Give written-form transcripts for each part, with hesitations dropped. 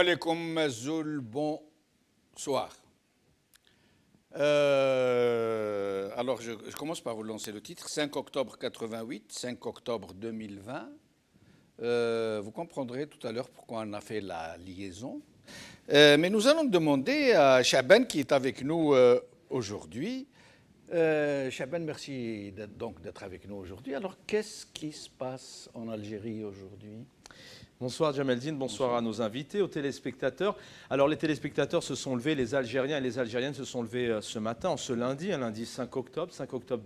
alaikum, Zoul, bonsoir. Alors, je commence par vous lancer le titre. 5 octobre 88, 5 octobre 2020. Vous comprendrez tout à l'heure pourquoi on a fait la liaison. Mais nous allons demander à Chaban, qui est avec nous aujourd'hui. Chaban, merci d'être avec nous aujourd'hui. Alors, qu'est-ce qui se passe en Algérie aujourd'hui ? Bonsoir Djemeldine, bonsoir à nos invités, aux téléspectateurs. Alors les téléspectateurs se sont levés, les Algériens et les Algériennes se sont levés ce matin, ce lundi, un lundi 5 octobre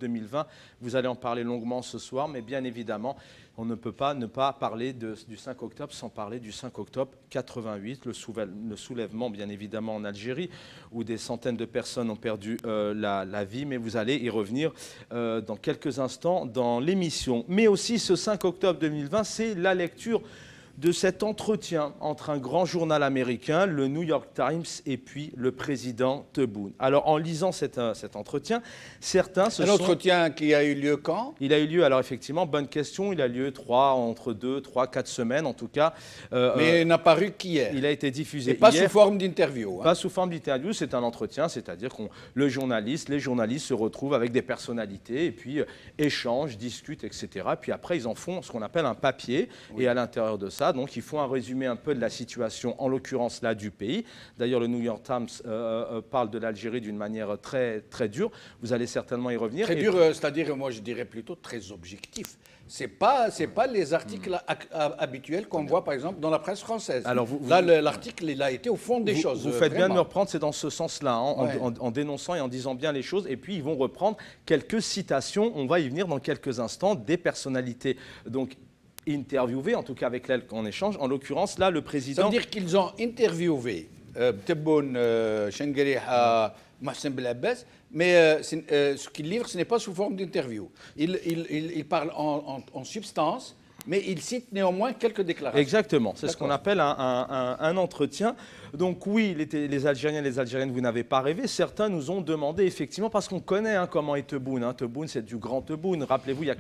2020. Vous allez en parler longuement ce soir, mais bien évidemment, on ne peut pas ne pas parler du 5 octobre sans parler du 5 octobre 88, le soulèvement bien évidemment en Algérie, où des centaines de personnes ont perdu la vie, mais vous allez y revenir dans quelques instants dans l'émission. Mais aussi ce 5 octobre 2020, c'est la lecture de cet entretien entre un grand journal américain, le New York Times, et puis le président Tebboune. Alors, en lisant cet entretien, certains se sont... Un entretien qui a eu lieu quand ? Il a eu lieu, alors effectivement, bonne question, il a lieu entre 2, 3, 4 semaines en tout cas. Mais il n'a paru qu'hier. Il a été diffusé et pas hier. Sous forme d'interview. Pas sous forme d'interview, c'est un entretien, c'est-à-dire que les journalistes se retrouvent avec des personnalités et puis échangent, discutent, etc. Puis après, ils en font ce qu'on appelle un papier. Oui. Et à l'intérieur de ça, donc, ils font un résumé un peu de la situation, en l'occurrence là, du pays. D'ailleurs, le New York Times parle de l'Algérie d'une manière très, très dure. Vous allez certainement y revenir. Très dur, c'est-à-dire, moi, je dirais plutôt très objectif. Ce n'est pas les articles habituels qu'on voit, par exemple, dans la presse française. Alors là, l'article, il a été au fond des choses. Vous faites bien de me reprendre, c'est dans ce sens-là, en dénonçant et en disant bien les choses. Et puis, ils vont reprendre quelques citations, on va y venir dans quelques instants, des personnalités donc interviewées, en tout cas avec lesquelles on échange. En l'occurrence, là, le président... Ça veut dire qu'ils ont interviewé Tebboune, Chengriha, Mohsen Belabbès, mais ce qu'ils livrent, ce n'est pas sous forme d'interview. Ils parlent en substance, mais ils citent néanmoins quelques déclarations. Exactement, c'est ce qu'on appelle un entretien. Donc oui, les Algériens et les Algériennes, vous n'avez pas rêvé. Certains nous ont demandé, effectivement, parce qu'on connaît comment est Tebboune. Tebboune, c'est du grand Tebboune. Rappelez-vous, il y a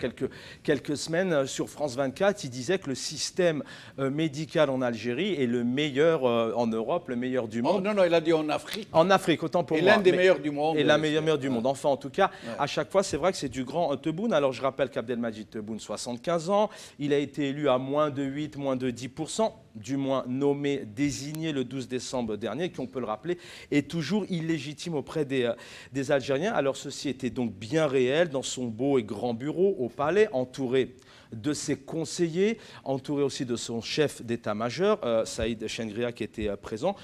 quelques semaines, sur France 24, il disait que le système médical en Algérie est le meilleur en Europe, le meilleur du monde. Oh, non, il a dit en Afrique. En Afrique, autant pour moi. Et l'un des meilleurs du monde. Et la meilleure du monde. Enfin, en tout cas, à chaque fois, c'est vrai que c'est du grand Tebboune. Alors, je rappelle qu'Abdelmajid Tebboune, 75 ans, il a été élu à moins de 8, moins de 10%, du moins nommé, désigné le 12 décembre dernier, qui, on peut le rappeler, est toujours illégitime auprès des Algériens. Alors ceci était donc bien réel dans son beau et grand bureau au palais, entouré de ses conseillers, entouré aussi de son chef d'état-major, Saïd Chengriha, qui était présent,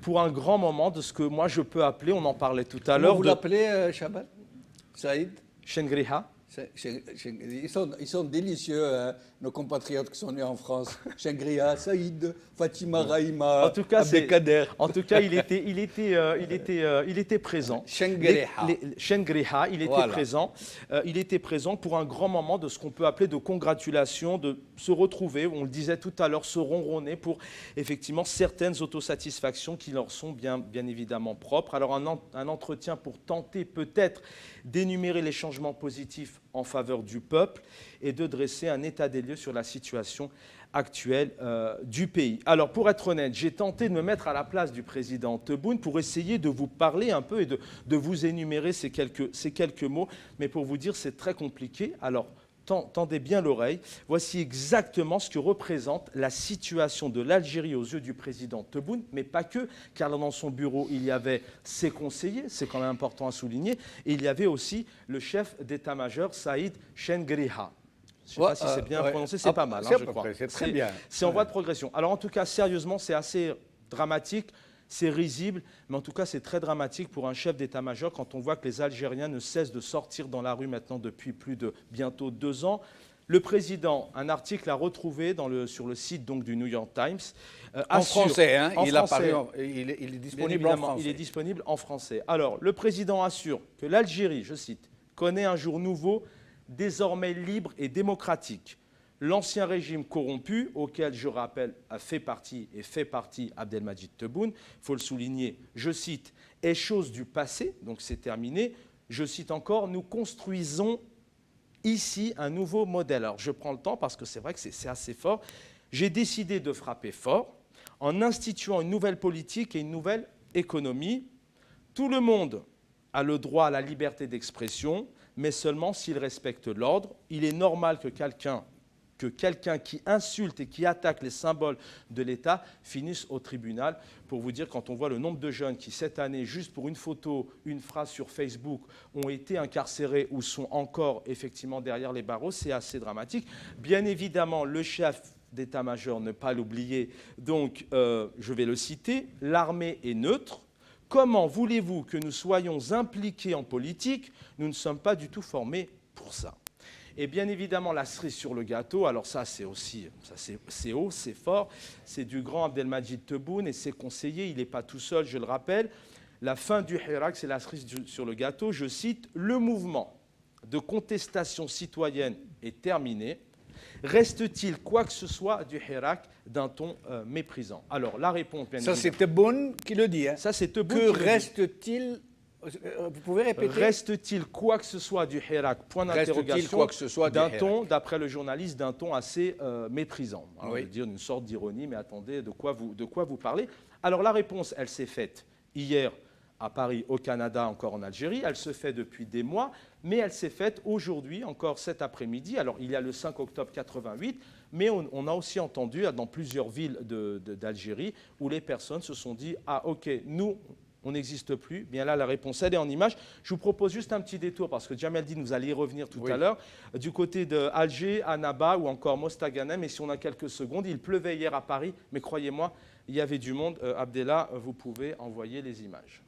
pour un grand moment de ce que moi je peux appeler, on en parlait tout à l'heure... Comment vous l'appelez, Chaban ? Saïd Chengriha. Ils sont délicieux, hein, nos compatriotes qui sont nés en France. Chengriha, Saïd, Fatima, Raïma, Abdelkader. En tout cas, il était présent. Chengriha, il était présent. Il était présent pour un grand moment de ce qu'on peut appeler de congratulation, de se retrouver, on le disait tout à l'heure, se ronronner pour effectivement certaines autosatisfactions qui leur sont bien évidemment propres. Alors un entretien pour tenter peut-être d'énumérer les changements positifs en faveur du peuple et de dresser un état des lieux sur la situation actuelle du pays. Alors, pour être honnête, j'ai tenté de me mettre à la place du président Tebboune pour essayer de vous parler un peu et de vous énumérer ces quelques mots, mais pour vous dire, c'est très compliqué. Alors, tendez bien l'oreille. Voici exactement ce que représente la situation de l'Algérie aux yeux du président Tebboune, mais pas que, car dans son bureau, il y avait ses conseillers, c'est quand même important à souligner, et il y avait aussi le chef d'état-major, Saïd Chengriha. Je ne sais pas si c'est bien prononcé, c'est pas mal, je crois. C'est très bien. C'est en voie de progression. Alors en tout cas, sérieusement, c'est assez dramatique. C'est risible, mais en tout cas, c'est très dramatique pour un chef d'état-major quand on voit que les Algériens ne cessent de sortir dans la rue maintenant depuis plus de bientôt 2 ans. Le président, un article à retrouver sur le site donc, du New York Times. En français, hein, il est disponible en français. Il est disponible en français. Alors, le président assure que l'Algérie, je cite, connaît un jour nouveau, désormais libre et démocratique. L'ancien régime corrompu, auquel, je rappelle, fait partie Abdelmajid Tebboune, il faut le souligner, je cite, est chose du passé, donc c'est terminé. Je cite encore, nous construisons ici un nouveau modèle. Alors je prends le temps parce que c'est vrai que c'est assez fort. J'ai décidé de frapper fort en instituant une nouvelle politique et une nouvelle économie. Tout le monde a le droit à la liberté d'expression, mais seulement s'il respecte l'ordre. Il est normal que quelqu'un qui insulte et qui attaque les symboles de l'État finisse au tribunal. Pour vous dire, quand on voit le nombre de jeunes qui, cette année, juste pour une photo, une phrase sur Facebook, ont été incarcérés ou sont encore effectivement derrière les barreaux, c'est assez dramatique. Bien évidemment, le chef d'état-major, ne pas l'oublier, donc je vais le citer, l'armée est neutre. Comment voulez-vous que nous soyons impliqués en politique? Nous ne sommes pas du tout formés pour ça. Et bien évidemment, la cerise sur le gâteau, alors ça c'est aussi, c'est haut, c'est fort, c'est du grand Abdelmadjid Tebboune et ses conseillers, il n'est pas tout seul, je le rappelle. La fin du Hirak, c'est la cerise sur le gâteau, je cite, « Le mouvement de contestation citoyenne est terminé. Reste-t-il quoi que ce soit du Hirak d'un ton méprisant ?» Alors la réponse, bien évidemment. Ça c'est Tebboune qui le dit. Hein. Ça c'est Tebboune qui le dit. Que reste-t-il? Vous pouvez répéter? Reste-t-il quoi que ce soit du Hirak? Point d'interrogation. D'un ton, d'après le journaliste, d'un ton assez méprisant. Alors, oui. Je veux dire une sorte d'ironie, mais attendez, de quoi vous parlez? Alors la réponse, elle s'est faite hier à Paris, au Canada, encore en Algérie. Elle se fait depuis des mois, mais elle s'est faite aujourd'hui, encore cet après-midi. Alors il y a le 5 octobre 88, mais on a aussi entendu dans plusieurs villes d'Algérie où les personnes se sont dit « Ah ok, nous… » on n'existe plus. Bien là, la réponse, elle est en image. Je vous propose juste un petit détour, parce que Jamel dit, vous allez y revenir tout à l'heure, du côté d'Alger, Annaba ou encore Mostaganem. Et si on a quelques secondes, il pleuvait hier à Paris, mais croyez-moi, il y avait du monde. Abdellah, vous pouvez envoyer les images.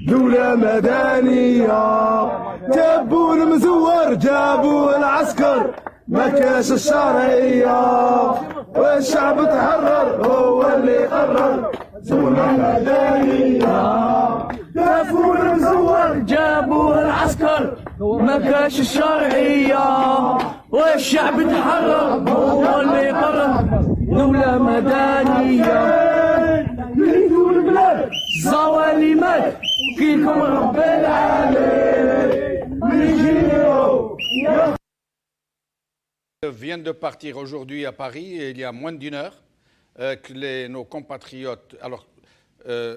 دولة مدنية تبوا المزور جابوا العسكر ما كاش الشرعية والشعب تحرر هو اللي قرر دولة مدنية تبوا المزور جابوا العسكر ما كاش الشرعية والشعب تحرر هو اللي قرر دولة مدنية يريدوا البلاد ظوالمات فيكم رب العالمين viennent de partir aujourd'hui à Paris, et il y a moins d'une heure, que nos compatriotes, alors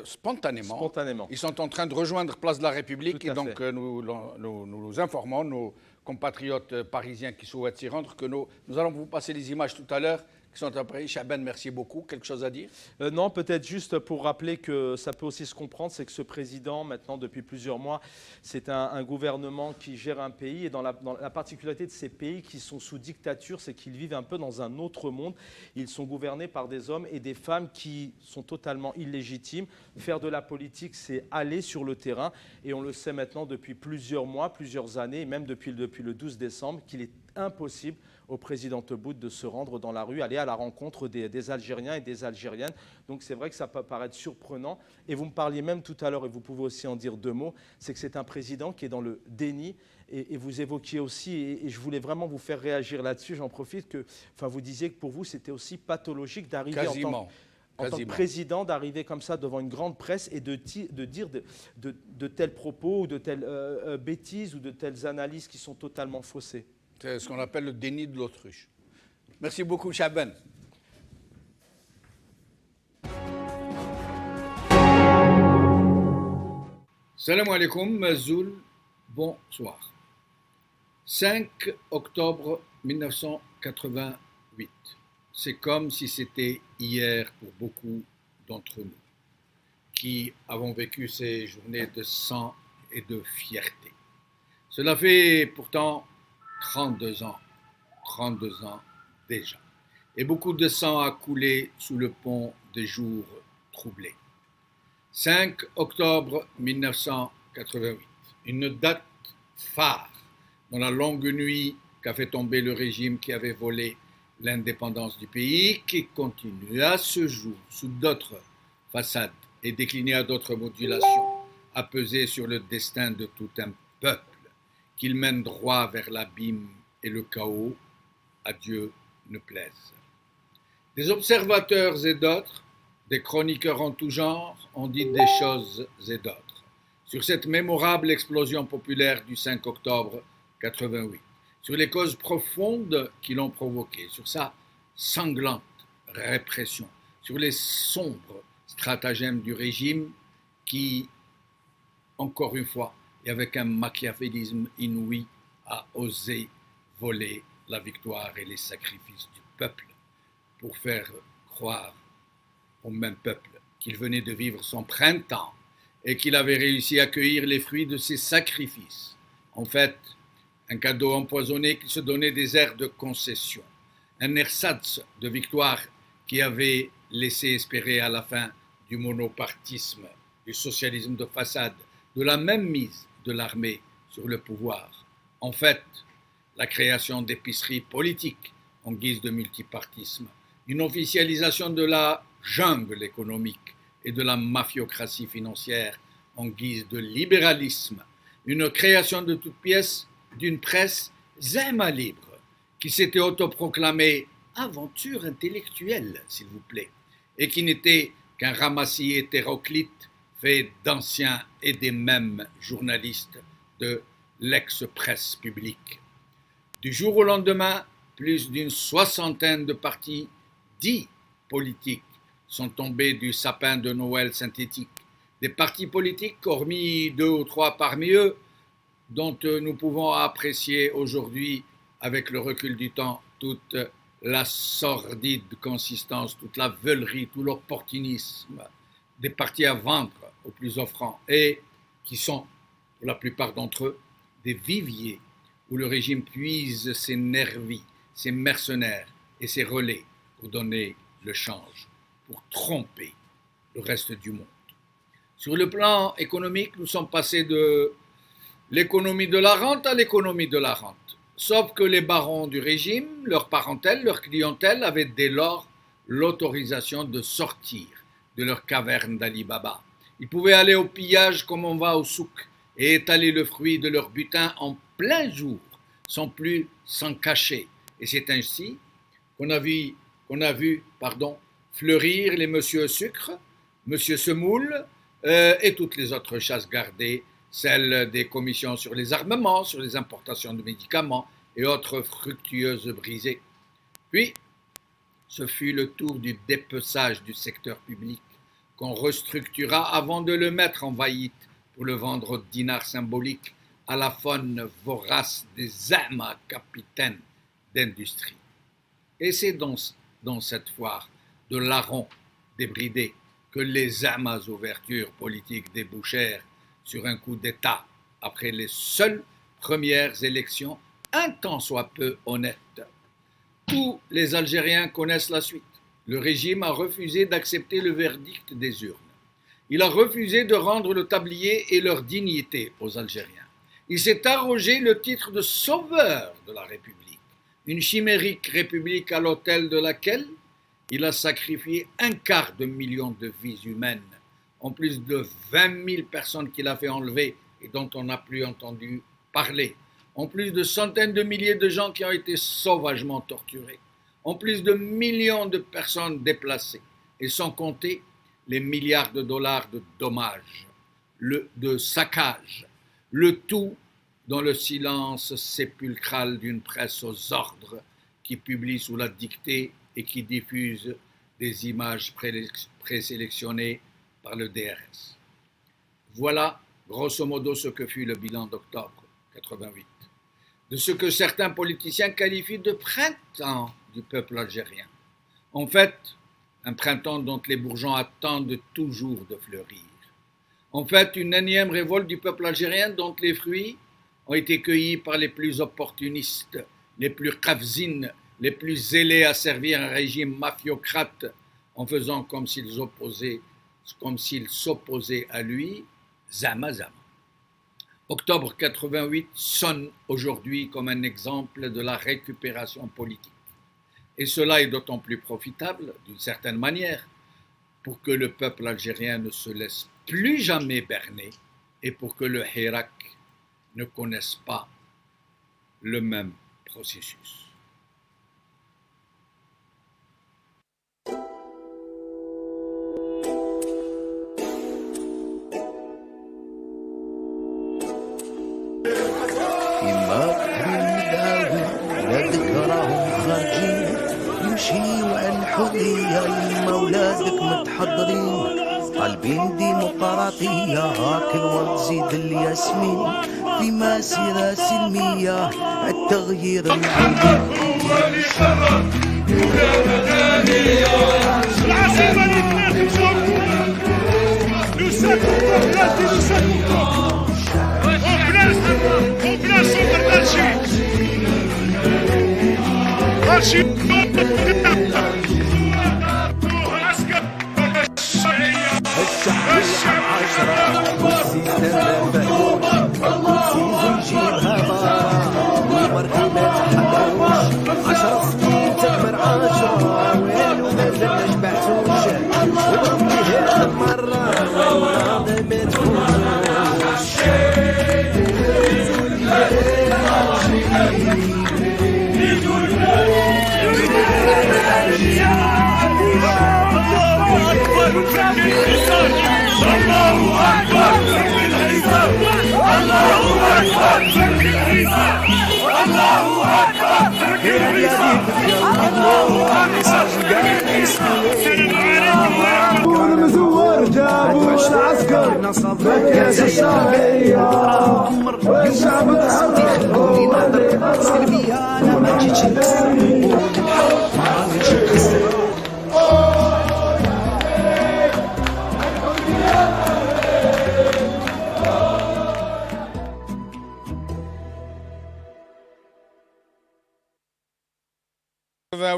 spontanément, ils sont en train de rejoindre Place de la République, et donc nous informons nos compatriotes parisiens qui souhaitent s'y rendre que nous allons vous passer les images tout à l'heure qui sont à Paris. Chaban, merci beaucoup. Quelque chose à dire? Non, peut-être juste pour rappeler que ça peut aussi se comprendre, c'est que ce président, maintenant depuis plusieurs mois, c'est un gouvernement qui gère un pays. Et dans la particularité de ces pays qui sont sous dictature, c'est qu'ils vivent un peu dans un autre monde. Ils sont gouvernés par des hommes et des femmes qui sont totalement illégitimes. Faire de la politique, c'est aller sur le terrain. Et on le sait maintenant depuis plusieurs mois, plusieurs années, et même depuis le 12 décembre, qu'il est impossible au président Tebboune de se rendre dans la rue, aller à la rencontre des Algériens et des Algériennes. Donc c'est vrai que ça peut paraître surprenant. Et vous me parliez même tout à l'heure, et vous pouvez aussi en dire deux mots, c'est que c'est un président qui est dans le déni. Et vous évoquiez aussi, et je voulais vraiment vous faire réagir là-dessus, j'en profite, vous disiez que pour vous c'était aussi pathologique d'arriver en tant que président, d'arriver comme ça devant une grande presse et de dire de tels propos ou de telles bêtises ou de telles analyses qui sont totalement faussées. C'est ce qu'on appelle le déni de l'autruche. Merci beaucoup, Chaban. Salam alaikum, Mazoul, bonsoir. 5 octobre 1988. C'est comme si c'était hier pour beaucoup d'entre nous qui avons vécu ces journées de sang et de fierté. Cela fait pourtant 32 ans déjà. Et beaucoup de sang a coulé sous le pont des jours troublés. 5 octobre 1988, une date phare dans la longue nuit qu'a fait tomber le régime qui avait volé l'indépendance du pays, qui continue à ce jour, sous d'autres façades et décliné à d'autres modulations, à peser sur le destin de tout un peuple, qu'il mène droit vers l'abîme et le chaos, à Dieu ne plaise. Des observateurs et d'autres, des chroniqueurs en tout genre, ont dit des choses et d'autres sur cette mémorable explosion populaire du 5 octobre 88, sur les causes profondes qui l'ont provoquée, sur sa sanglante répression, sur les sombres stratagèmes du régime qui, encore une fois, et avec un machiavélisme inouï, a osé voler la victoire et les sacrifices du peuple pour faire croire au même peuple qu'il venait de vivre son printemps et qu'il avait réussi à cueillir les fruits de ses sacrifices. En fait, un cadeau empoisonné qui se donnait des airs de concession, un ersatz de victoire qui avait laissé espérer à la fin du monopartisme, du socialisme de façade, de la même mise de l'armée sur le pouvoir. En fait, la création d'épiceries politiques en guise de multipartisme, une officialisation de la jungle économique et de la mafiocratie financière en guise de libéralisme, une création de toutes pièces d'une presse zema libre qui s'était autoproclamée aventure intellectuelle, s'il vous plaît, et qui n'était qu'un ramassis hétéroclite fait d'anciens et des mêmes journalistes de l'ex-presse publique. Du jour au lendemain, plus d'une soixantaine de partis dits politiques sont tombés du sapin de Noël synthétique. Des partis politiques, hormis 2 ou 3 parmi eux, dont nous pouvons apprécier aujourd'hui, avec le recul du temps, toute la sordide consistance, toute la veulerie, tout l'opportunisme des partis à vendre aux plus offrants et qui sont, pour la plupart d'entre eux, des viviers où le régime puise ses nervis, ses mercenaires et ses relais pour donner le change, pour tromper le reste du monde. Sur le plan économique, nous sommes passés de l'économie de la rente à l'économie de la rente. Sauf que les barons du régime, leur parentèle, leur clientèle avaient dès lors l'autorisation de sortir de leur caverne d'Ali Baba. Ils pouvaient aller au pillage comme on va au souk et étaler le fruit de leur butin en plein jour, sans plus s'en cacher. Et c'est ainsi qu'on a vu fleurir les Monsieur Sucre, Monsieur Semoule et toutes les autres chasses gardées, celles des commissions sur les armements, sur les importations de médicaments et autres fructueuses brisées. Puis, ce fut le tour du dépeçage du secteur public qu'on restructura avant de le mettre en faillite pour le vendre au dinar symbolique à la faune vorace des amas capitaines d'industrie. Et c'est dans cette foire de larrons débridés que les amas ouvertures politiques débouchèrent sur un coup d'État après les seules premières élections un tant soit peu honnêtes. Tous les Algériens connaissent la suite. Le régime a refusé d'accepter le verdict des urnes. Il a refusé de rendre le tablier et leur dignité aux Algériens. Il s'est arrogé le titre de sauveur de la République, une chimérique république à l'autel de laquelle il a sacrifié 250 000 de vies humaines, en plus de 20 000 personnes qu'il a fait enlever et dont on n'a plus entendu parler, en plus de centaines de milliers de gens qui ont été sauvagement torturés, en plus de millions de personnes déplacées, et sans compter les milliards de dollars de dommages, de saccages, le tout dans le silence sépulcral d'une presse aux ordres qui publie sous la dictée et qui diffuse des images présélectionnées par le DRS. Voilà, grosso modo, ce que fut le bilan d'octobre 88, de ce que certains politiciens qualifient de printemps du peuple algérien. En fait, un printemps dont les bourgeons attendent toujours de fleurir. En fait, une énième révolte du peuple algérien dont les fruits ont été cueillis par les plus opportunistes, les plus kafzines, les plus zélés à servir un régime mafiocrate en faisant comme s'ils s'opposaient à lui, zama zama. Octobre 88 sonne aujourd'hui comme un exemple de la récupération politique. Et cela est d'autant plus profitable, d'une certaine manière, pour que le peuple algérien ne se laisse plus jamais berner et pour que le Hirak ne connaisse pas le même processus. الحرية يما ولادك متحضرين طالبين ديمقراطية كل وقت زيد الياسمين في مسيرة سلمية التغيير العظيم المزور جابوا العسكر مكاس الشرعية والشعب تحرر سلمية أنا ما جيتش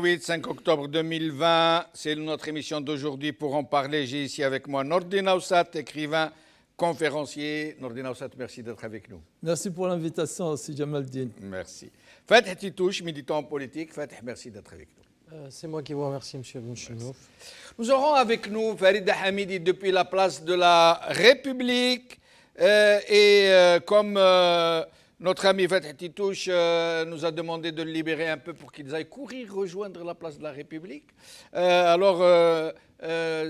Le 5 octobre 2020, c'est notre émission d'aujourd'hui. Pour en parler, j'ai ici avec moi Nordin Aoussat, écrivain, conférencier. Nordin Aoussat, merci d'être avec nous. Merci pour l'invitation aussi, Jamaldine. Merci. Fatih Titouche, militant politique. Fatih, merci d'être avec nous. C'est moi qui vous remercie, M. Benchenouf. Nous aurons avec nous Farida Hamidi depuis la place de la République. Comme notre ami Fatih Titouche nous a demandé de le libérer un peu pour qu'ils aillent courir rejoindre la place de la République.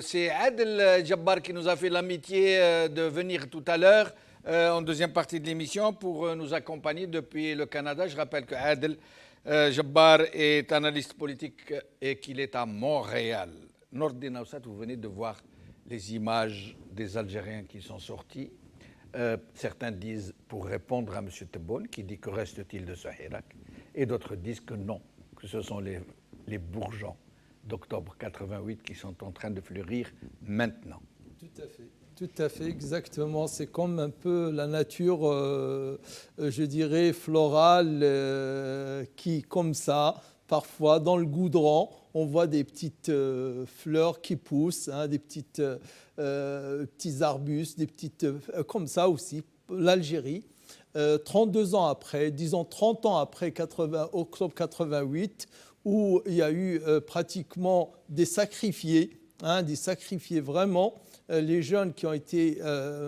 C'est Adel Jabbar qui nous a fait l'amitié de venir tout à l'heure en deuxième partie de l'émission pour nous accompagner depuis le Canada. Je rappelle que Adel Jabbar est analyste politique et qu'il est à Montréal. Nordin Aoussat, vous venez de voir les images des Algériens qui sont sortis. Certains disent pour répondre à M. Tebboune qui dit que reste-t-il de ce Hirak, et d'autres disent que non, que ce sont les bourgeons d'octobre 88 qui sont en train de fleurir maintenant. Tout à fait, exactement. C'est comme un peu la nature, je dirais, florale qui, comme ça, parfois dans le goudron, on voit des petites fleurs qui poussent, hein, des petits arbustes, des petites comme ça aussi. L'Algérie, 32 ans après, disons 30 ans après octobre 88, où il y a eu pratiquement des sacrifiés vraiment, les jeunes qui ont été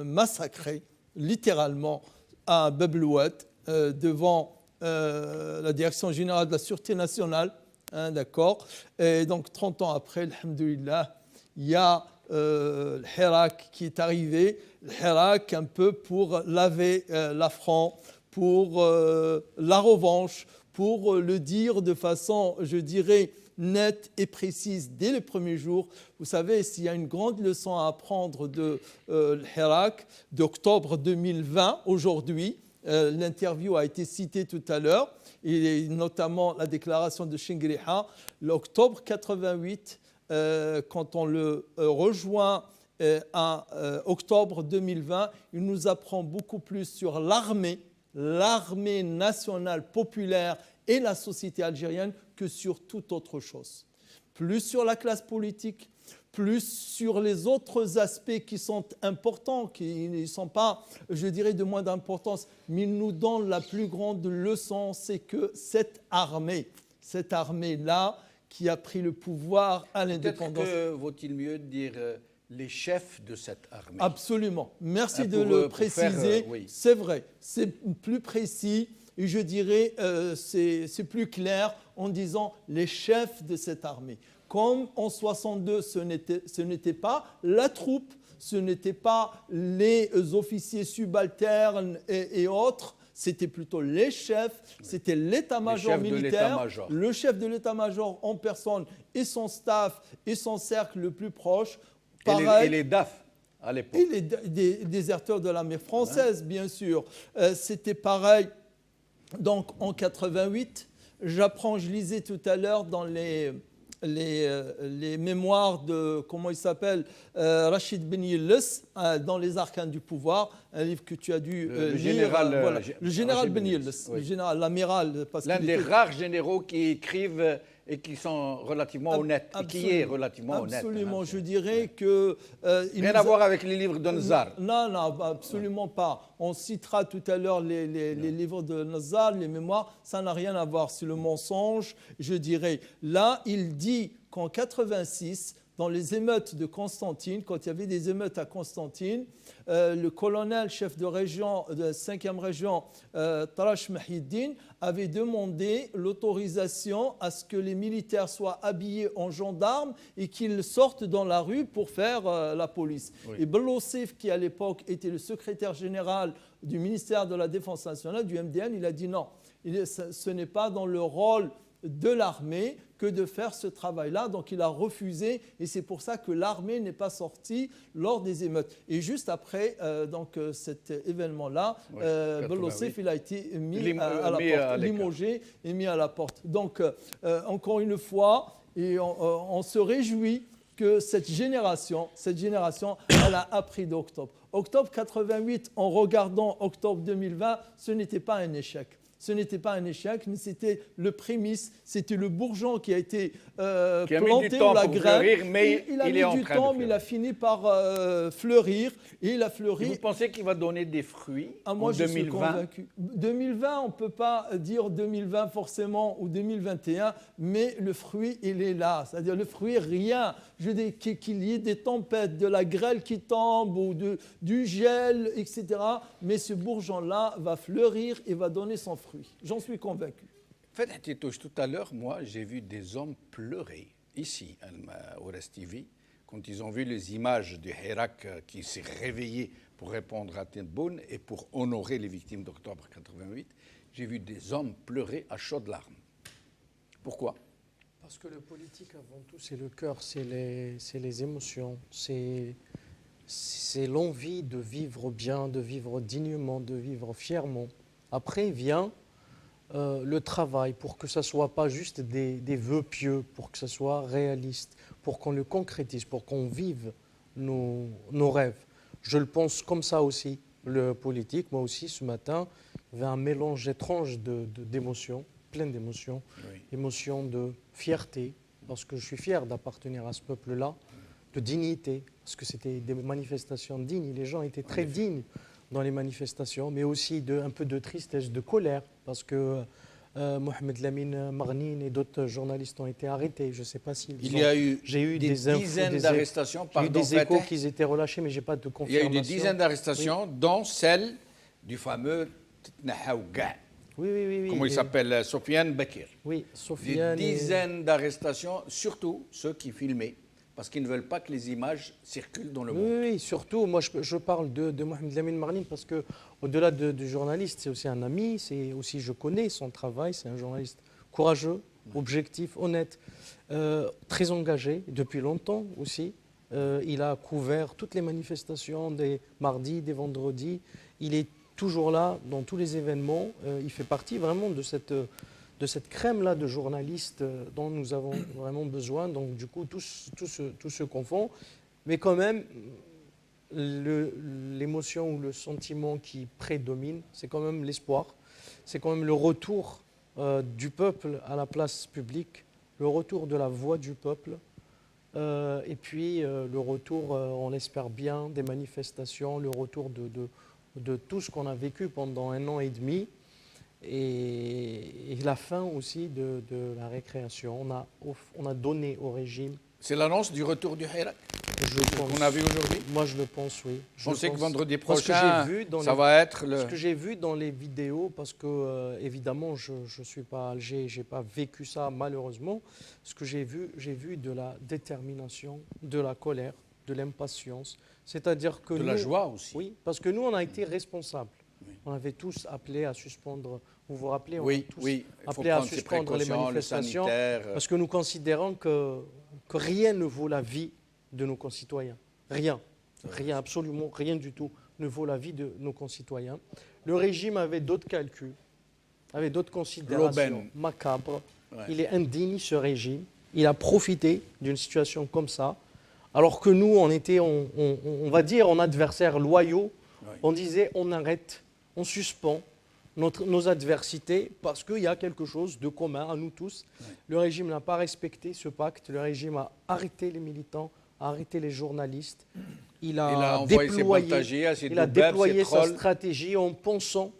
massacrés, littéralement, à Bab-el-Oued, devant la Direction générale de la Sûreté nationale. Hein, d'accord. Et donc 30 ans après, alhamdoulilah, il y a le Hirak qui est arrivé, le Hirak un peu pour laver l'affront, pour la revanche, pour le dire de façon, je dirais, nette et précise dès les premiers jours. Vous savez, s'il y a une grande leçon à apprendre de l'Hirak d'octobre 2020, aujourd'hui, l'interview a été citée tout à l'heure, et notamment la déclaration de Shingriha, l'octobre 88, quand on le rejoint en octobre 2020, il nous apprend beaucoup plus sur l'armée nationale populaire et la société algérienne que sur toute autre chose. Plus sur la classe politique, plus sur les autres aspects qui sont importants, qui ne sont pas, je dirais, de moins d'importance, mais il nous donne la plus grande leçon, c'est que cette armée-là, qui a pris le pouvoir à l'indépendance. Peut-être que vaut-il mieux dire les chefs de cette armée. Absolument. Merci de le préciser. Oui. C'est vrai, c'est plus précis et je dirais c'est plus clair en disant les chefs de cette armée. Comme en 62, ce n'était pas la troupe, ce n'était pas les officiers subalternes et autres, c'était plutôt les chefs, c'était l'état-major militaire, le chef de l'état-major en personne et son staff et son cercle le plus proche. Pareil, et les DAF à l'époque. Et les déserteurs de l'armée française, bien sûr. C'était pareil. Donc en 88, je lisais tout à l'heure dans les mémoires de, comment il s'appelle, Rachid Ben Yilles, dans Les Arcanes du pouvoir, un livre que tu as dû lire. Le général Ben Yilles, oui. L'amiral. L'un des rares généraux qui écrivent et qui sont relativement honnêtes, et qui est relativement honnête. Absolument, je dirais que... rien à voir avec les livres de Nazar. Non, absolument pas. On citera tout à l'heure les livres de Nazar, les mémoires, ça n'a rien à voir. C'est le mensonge, je dirais. Là, il dit qu'en 86, dans les émeutes de Constantine, quand il y avait des émeutes à Constantine, le colonel chef de région de 5e région, Tarash Mahiddin, avait demandé l'autorisation à ce que les militaires soient habillés en gendarmes et qu'ils sortent dans la rue pour faire la police. Oui. Et Belossif, qui à l'époque était le secrétaire général du ministère de la Défense nationale, du MDN, il a dit non, ce n'est pas dans le rôle de l'armée que de faire ce travail-là. Donc il a refusé et c'est pour ça que l'armée n'est pas sortie lors des émeutes. Et juste après cet événement-là, Belossif il a été mis à la porte, limogé et mis à la porte. Donc encore une fois, et on se réjouit que cette génération, elle a appris d'octobre. Octobre 88, en regardant octobre 2020, ce n'était pas un échec. Ce n'était pas un échec, mais c'était le prémisse, c'était le bourgeon qui a été planté dans la graine. Mais il a mis du temps, mais il a fini par fleurir. Et il a fleuri. Et vous pensez qu'il va donner des fruits moi, en 2020 ? Je suis convaincu. 2020, on ne peut pas dire 2020 forcément ou 2021, mais le fruit, il est là. C'est-à-dire le fruit, rien. Je dis qu'il y ait des tempêtes, de la grêle qui tombe ou du gel, etc. Mais ce bourgeon-là va fleurir et va donner son fruit. J'en suis convaincu. Faites tout à l'heure, moi, j'ai vu des hommes pleurer ici, au Rest TV, quand ils ont vu les images du Hirak qui s'est réveillé pour répondre à Tebboune et pour honorer les victimes d'octobre 88. J'ai vu des hommes pleurer à chaudes larmes. Pourquoi ? Parce que le politique, avant tout, c'est le cœur, c'est les émotions, c'est l'envie de vivre bien, de vivre dignement, de vivre fièrement. Après vient le travail pour que ça ne soit pas juste des vœux pieux, pour que ça soit réaliste, pour qu'on le concrétise, pour qu'on vive nos rêves. Je le pense comme ça aussi, le politique. Moi aussi, ce matin, il y avait un mélange étrange d'émotions, plein d'émotions, émotions de fierté, parce que je suis fier d'appartenir à ce peuple-là, de dignité, parce que c'était des manifestations dignes, les gens étaient très dignes dans les manifestations, mais aussi un peu de tristesse, de colère, parce que Mohamed Lamine Marnine et d'autres journalistes ont été arrêtés. Je ne sais pas si j'ai eu des dizaines d'arrestations. J'ai eu des échos qu'ils étaient relâchés, mais je n'ai pas de confirmation. Il y a eu des dizaines d'arrestations, dont celle du fameux Tnahaouga. Oui. Comment il s'appelle, Sofiane Bakir. Oui, Sofiane. Des dizaines d'arrestations, surtout ceux qui filmaient. parce qu'ils ne veulent pas que les images circulent dans le monde. Oui, surtout, moi je parle de Mohamed Lamine Marlin parce que au-delà du journaliste, c'est aussi un ami, c'est aussi, je connais son travail, c'est un journaliste courageux, objectif, honnête, très engagé depuis longtemps aussi. Il a couvert toutes les manifestations des mardis, des vendredis. Il est toujours là dans tous les événements. Il fait partie vraiment de cette crème-là de journalistes dont nous avons vraiment besoin. Donc du coup, tout se confond. Mais quand même, l'émotion ou le sentiment qui prédomine, c'est quand même l'espoir. C'est quand même le retour du peuple à la place publique, le retour de la voix du peuple. Et puis le retour, on l'espère bien, des manifestations, le retour de tout ce qu'on a vécu pendant 1 an et demi et la fin aussi de la récréation. On a donné au régime. C'est l'annonce du retour du Hirak qu'on a vu aujourd'hui. Moi, je le pense, oui. Je pensais que vendredi prochain, ça va être le... Ce que j'ai vu dans les vidéos, parce que évidemment, je ne suis pas à Alger, je n'ai pas vécu ça malheureusement. Ce que j'ai vu de la détermination, de la colère, de l'impatience. C'est-à-dire que de la joie aussi. Oui, parce que nous, on a été responsables. Oui. On avait tous appelé à suspendre, vous vous rappelez, on oui, a tous oui. appelé à suspendre les manifestations parce que nous considérons que rien ne vaut la vie de nos concitoyens. Rien, absolument rien du tout ne vaut la vie de nos concitoyens. Le régime avait d'autres calculs, avait d'autres considérations macabres. Ouais. Il est indigne, ce régime. Il a profité d'une situation comme ça, alors que nous, on était, on va dire, en adversaires loyaux. Ouais. On disait, on arrête, on suspend nos adversités parce qu'il y a quelque chose de commun à nous tous. Ouais. Le régime n'a pas respecté ce pacte. Le régime a arrêté les militants, a arrêté les journalistes. Il a déployé sa stratégie en pensant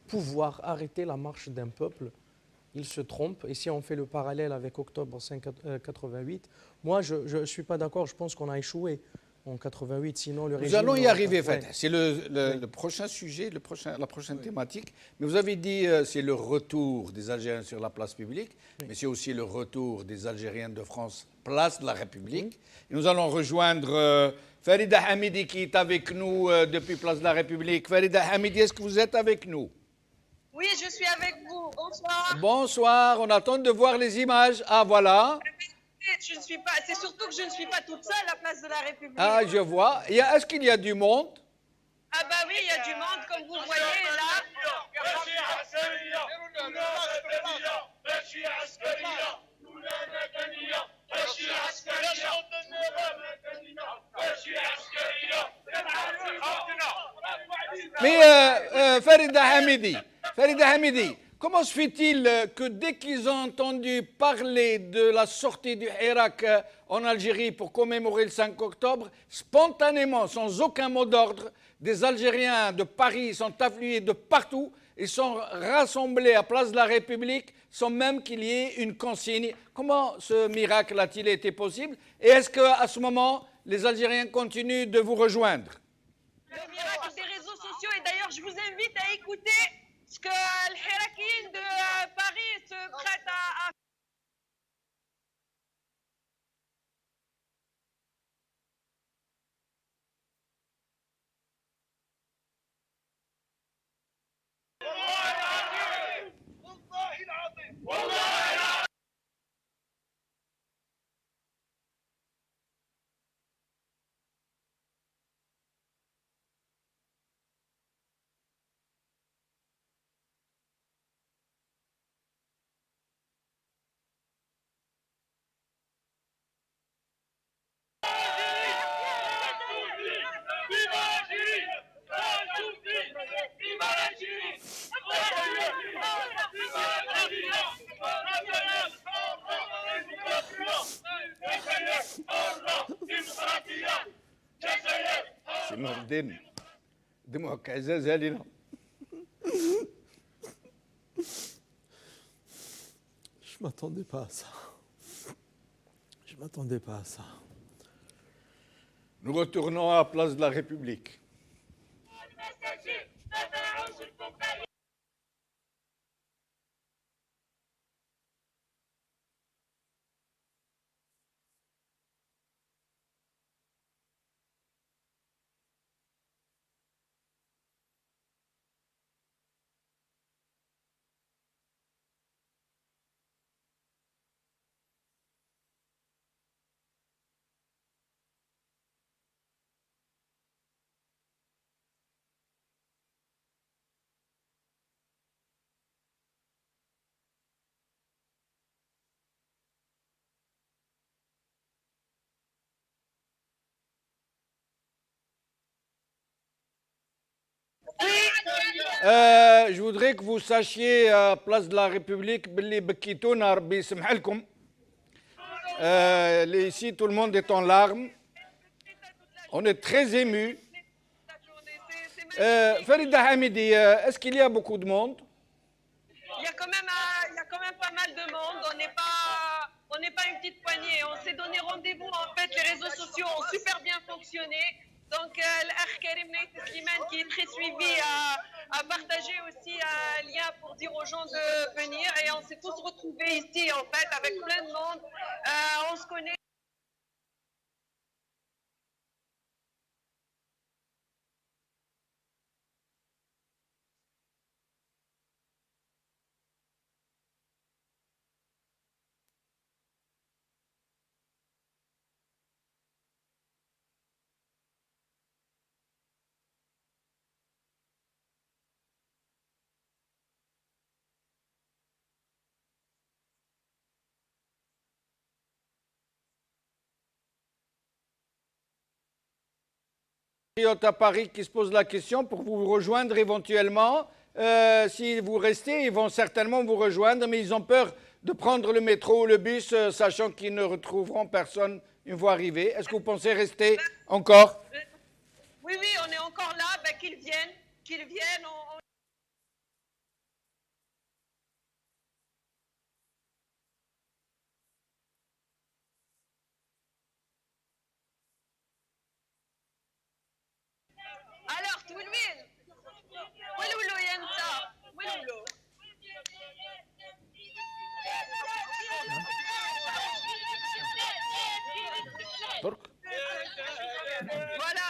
pouvoir arrêter la marche d'un peuple. Il se trompe. Et si on fait le parallèle avec octobre 88, moi, je ne suis pas d'accord. Je pense qu'on a échoué en 88. Sinon, le régime... Nous allons y arriver. C'est le prochain sujet, la prochaine thématique. Mais vous avez dit c'est le retour des Algériens sur la place publique, mais c'est aussi le retour des Algériens de France, place de la République. Et nous allons rejoindre Farida Hamidi qui est avec nous depuis place de la République. Farida Hamidi, est-ce que vous êtes avec nous? Oui, je suis avec vous. Bonsoir. Bonsoir. On attend de voir les images. Ah, voilà. Je ne suis pas. C'est surtout que je ne suis pas toute seule à la place de la République. Ah, je vois. Est-ce qu'il y a du monde? Ah bah oui, il y a du monde, comme vous voyez là. Mais Farida Hamidi, comment se fait-il que dès qu'ils ont entendu parler de la sortie du Hirak en Algérie pour commémorer le 5 octobre, spontanément, sans aucun mot d'ordre, des Algériens de Paris sont afflués de partout et sont rassemblés à Place de la République sans même qu'il y ait une consigne? Comment ce miracle a-t-il été possible? Et est-ce qu'à ce moment, les Algériens continuent de vous rejoindre? Le miracle des réseaux sociaux, et d'ailleurs je vous invite à écouter ce que le Hirakien de Paris se prête à C'est Nordin. Dis-moi, qu'est-ce que Je ne m'attendais pas à ça. Je ne m'attendais pas à ça. Nous retournons à la place de la République. Je voudrais que vous sachiez à Place de la République, Billy Bekitouna, Rabbi Samhalkoum. Ici, tout le monde est en larmes. On est très émus. Farida Hamidi, est-ce qu'il y a beaucoup de monde? Il y a quand même pas mal de monde. On n'est pas une petite poignée. On s'est donné rendez-vous. En fait, les réseaux sociaux ont super bien fonctionné. Donc, l'Akh Karim Naït Slimane, qui est très suivi, a partagé aussi un lien pour dire aux gens de venir. Et on s'est tous retrouvés ici, en fait, avec plein de monde. On se connaît. À Paris qui se pose la question pour vous rejoindre éventuellement. Si vous restez, ils vont certainement vous rejoindre, mais ils ont peur de prendre le métro ou le bus, sachant qu'ils ne retrouveront personne une fois arrivés. Est-ce que vous pensez rester encore? Oui, on est encore là. Ben, qu'ils viennent. Alors, Twilwil, Wiloulou Yensa, Wiloulou. Voilà.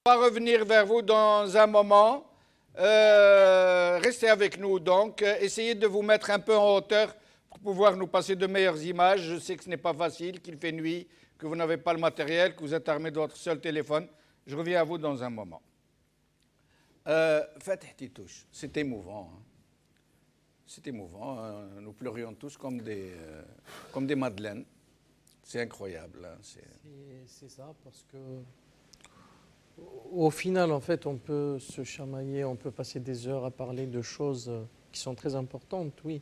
On va revenir vers vous dans un moment. Restez avec nous donc. Essayez de vous mettre un peu en hauteur pour pouvoir nous passer de meilleures images. Je sais que ce n'est pas facile, qu'il fait nuit, que vous n'avez pas le matériel, que vous êtes armé de votre seul téléphone. Je reviens à vous dans un moment. Fatih Titouche, c'est émouvant. Hein. C'est émouvant. Nous pleurions tous comme des madeleines. C'est incroyable. Hein. C'est ça, parce que au final, en fait, on peut se chamailler, on peut passer des heures à parler de choses qui sont très importantes, oui.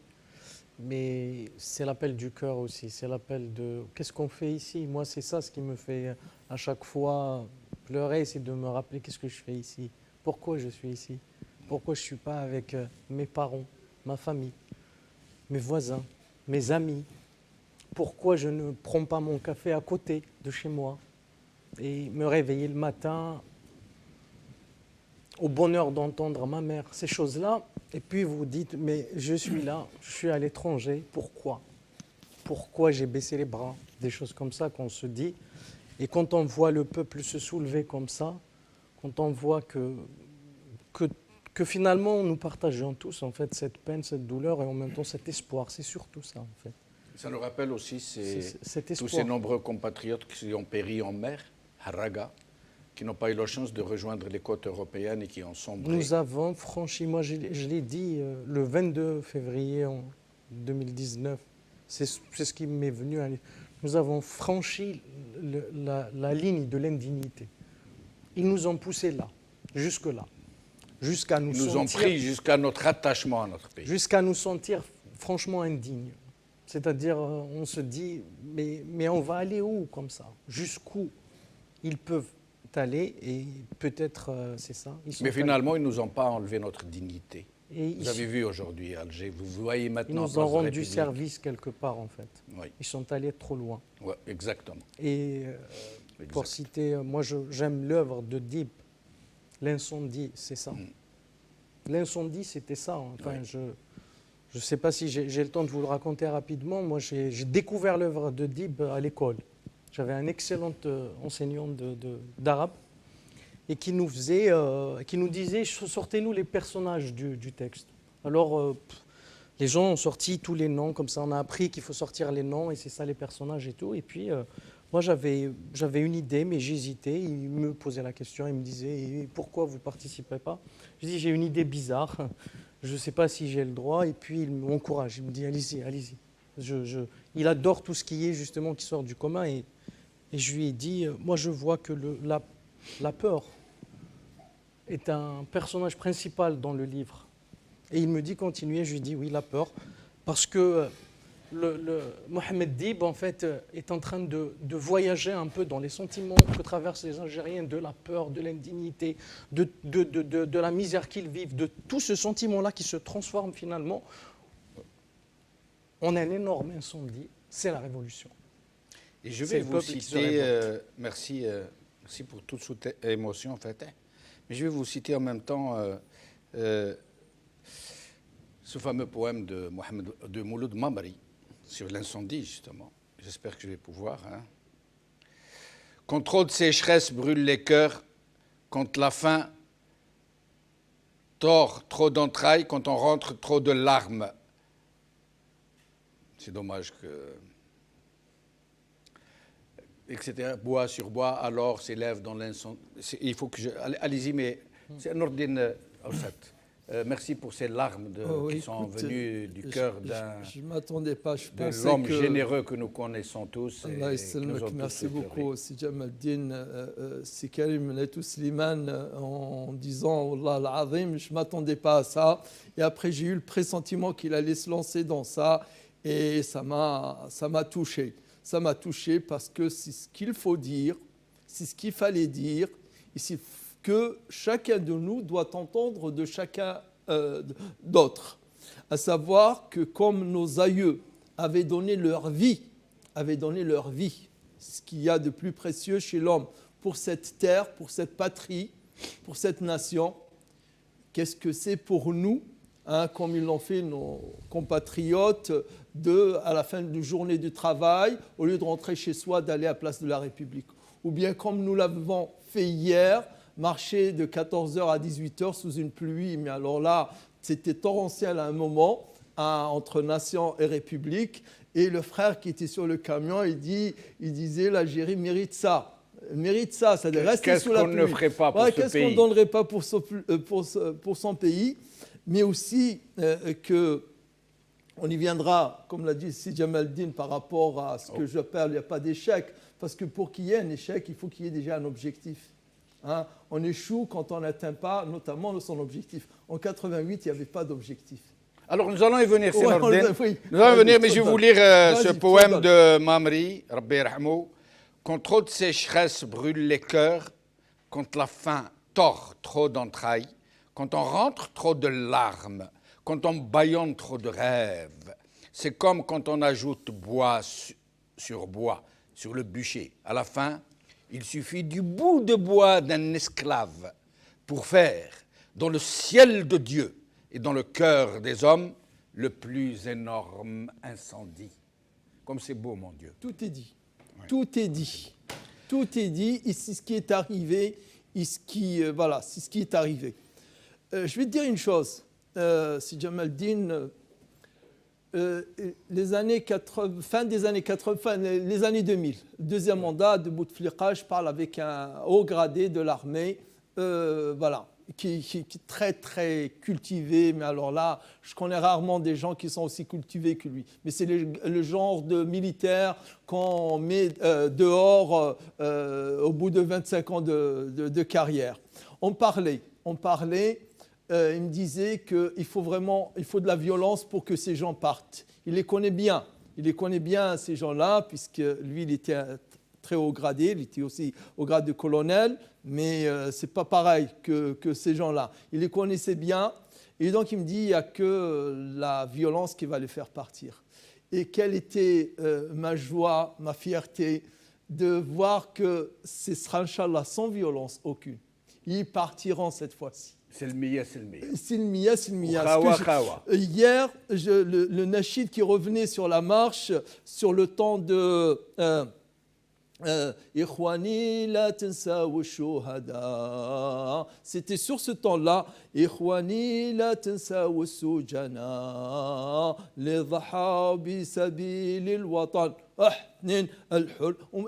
Mais c'est l'appel du cœur aussi, c'est l'appel de qu'est-ce qu'on fait ici. Moi, c'est ça ce qui me fait à chaque fois pleurer, c'est de me rappeler qu'est-ce que je fais ici, pourquoi je suis ici, pourquoi je ne suis pas avec mes parents, ma famille, mes voisins, mes amis, pourquoi je ne prends pas mon café à côté de chez moi et me réveiller le matin au bonheur d'entendre ma mère, ces choses-là. Et puis vous vous dites, mais je suis là, je suis à l'étranger, pourquoi? Pourquoi j'ai baissé les bras? Des choses comme ça qu'on se dit. Et quand on voit le peuple se soulever comme ça, quand on voit que finalement nous partageons tous en fait cette peine, cette douleur et en même temps cet espoir, c'est surtout ça en fait. Ça nous rappelle aussi tous cet ces nombreux compatriotes qui ont péri en mer, Haraga, qui n'ont pas eu la chance de rejoindre les côtes européennes et qui ont sombré. Nous avons franchi, moi je l'ai dit le 22 février en 2019, c'est ce qui m'est venu à l'idée. Nous avons franchi la ligne de l'indignité. Ils nous ont poussés là, jusque-là, jusqu'à nous sentir... Ils nous ont pris jusqu'à notre attachement à notre pays. Jusqu'à nous sentir franchement indignes. C'est-à-dire, on se dit, mais on va aller où comme ça? Jusqu'où ils peuvent aller? Et peut-être, c'est ça. Mais finalement, ils ne nous ont pas enlevé notre dignité. Et vous avez vu aujourd'hui à Alger, vous voyez maintenant... Ils nous ont rendu service quelque part, en fait. Oui. Ils sont allés trop loin. Oui, exactement. Et pour citer, moi j'aime l'œuvre de Dib, L'incendie, c'est ça. L'incendie, c'était ça. Enfin, oui. Je ne sais pas si j'ai le temps de vous le raconter rapidement. Moi, j'ai découvert l'œuvre de Dib à l'école. J'avais un excellent enseignant d'arabe et qui nous disait, sortez-nous les personnages du texte. Alors, les gens ont sorti tous les noms, comme ça on a appris qu'il faut sortir les noms et c'est ça les personnages et tout. Et puis, moi, j'avais une idée, mais j'hésitais. Il me posait la question, il me disait, pourquoi vous ne participez pas? Je dis, j'ai une idée bizarre. Je ne sais pas si j'ai le droit, et puis il m'encourage, il me dit, allez-y, allez-y. Il adore tout ce qui est justement qui sort du commun. Et je lui ai dit, moi je vois que la peur est un personnage principal dans le livre. Et il me dit continuez, je lui dis oui, la peur, parce que Mohamed Dib en fait est en train de voyager un peu dans les sentiments que traversent les Algériens, de la peur, de l'indignité, de la misère qu'ils vivent, de tout ce sentiment-là qui se transforme finalement en un énorme incendie, c'est la révolution. Et je vais vous citer, merci pour toute cette émotion en fait, mais je vais vous citer en même temps ce fameux poème de Mouloud Mamri sur l'incendie justement. J'espère que je vais pouvoir. Quand trop de sécheresse brûle les cœurs, quand la faim tord trop d'entrailles, quand on rentre trop de larmes. C'est dommage que... etc. Bois sur bois, alors s'élève dans l'incendie. Il faut que je... Allez-y, mais c'est Nourdine Oussat. Merci pour ces larmes qui sont venues du cœur je ne m'attendais pas. Je de l'homme généreux que nous connaissons tous. Merci beaucoup, Si Jamaldine, Si Karim Netou Slimane, en disant Wallah al-Azim, je ne m'attendais pas à ça. Et après, j'ai eu le pressentiment qu'il allait se lancer dans ça. Et ça m'a touché. Ça m'a touché parce que c'est ce qu'il faut dire, c'est ce qu'il fallait dire. Et c'est que chacun de nous doit entendre de chacun d'autre. À savoir que comme nos aïeux avaient donné leur vie, ce qu'il y a de plus précieux chez l'homme, pour cette terre, pour cette patrie, pour cette nation, qu'est-ce que c'est pour nous, comme ils l'ont fait nos compatriotes, à la fin d'une journée du travail, au lieu de rentrer chez soi, d'aller à la place de la République. Ou bien comme nous l'avons fait hier, marcher de 14h à 18h sous une pluie, mais alors là, c'était torrentiel à un moment, entre nation et République, et le frère qui était sur le camion, il disait l'Algérie mérite ça, ça de rester sous la pluie. Qu'est-ce qu'on ne ferait pas pour ce pays ? Qu'est-ce qu'on ne donnerait pas pour son pays, mais aussi on y viendra, comme l'a dit Sidi Jamaldine, par rapport à ce que je parle, il n'y a pas d'échec, parce que pour qu'il y ait un échec, il faut qu'il y ait déjà un objectif. On échoue quand on n'atteint pas, notamment son objectif. En 88, il n'y avait pas d'objectif. Alors nous allons y venir, c'est Nourdine. Nous allons y venir, mais je vais vous lire ce poème de Mamri, Rabbi Rahmou. Quand trop de sécheresse brûle les cœurs, quand la faim tord trop d'entrailles, quand on rentre trop de larmes, quand on bâillonne trop de rêves, c'est comme quand on ajoute bois sur le bûcher. À la fin, il suffit du bout de bois d'un esclave pour faire, dans le ciel de Dieu et dans le cœur des hommes, le plus énorme incendie. Comme c'est beau, mon Dieu. Tout est dit. Oui. Tout est dit. Tout est dit. Ici, ce qui est arrivé, c'est ce qui est arrivé. Je vais te dire une chose, Si Jamaldine, les années 80, fin des années 80, les années 2000, deuxième mandat de Bouteflika, je parle avec un haut gradé de l'armée, qui est très très cultivé, mais alors là, je connais rarement des gens qui sont aussi cultivés que lui. Mais c'est le genre de militaire qu'on met dehors au bout de 25 ans de carrière. On parlait. Il me disait qu'il faut de la violence pour que ces gens partent. Il les connaît bien, ces gens-là, puisque lui, il était très haut gradé, il était aussi au grade de colonel, mais ce n'est pas pareil que ces gens-là. Il les connaissait bien, et donc il me dit il n'y a que la violence qui va les faire partir. Et quelle était ma joie, ma fierté de voir que ce sera, Inch'Allah, sans violence aucune. Ils partiront cette fois-ci. C'est le Mia. Hier, le Nachid qui revenait sur la marche, sur le temps de Ikhwani la tansaw shuhada, c'était sur ce temps-là. Ikhwani la tansaw sujana li dhaha bi sabil al-watan.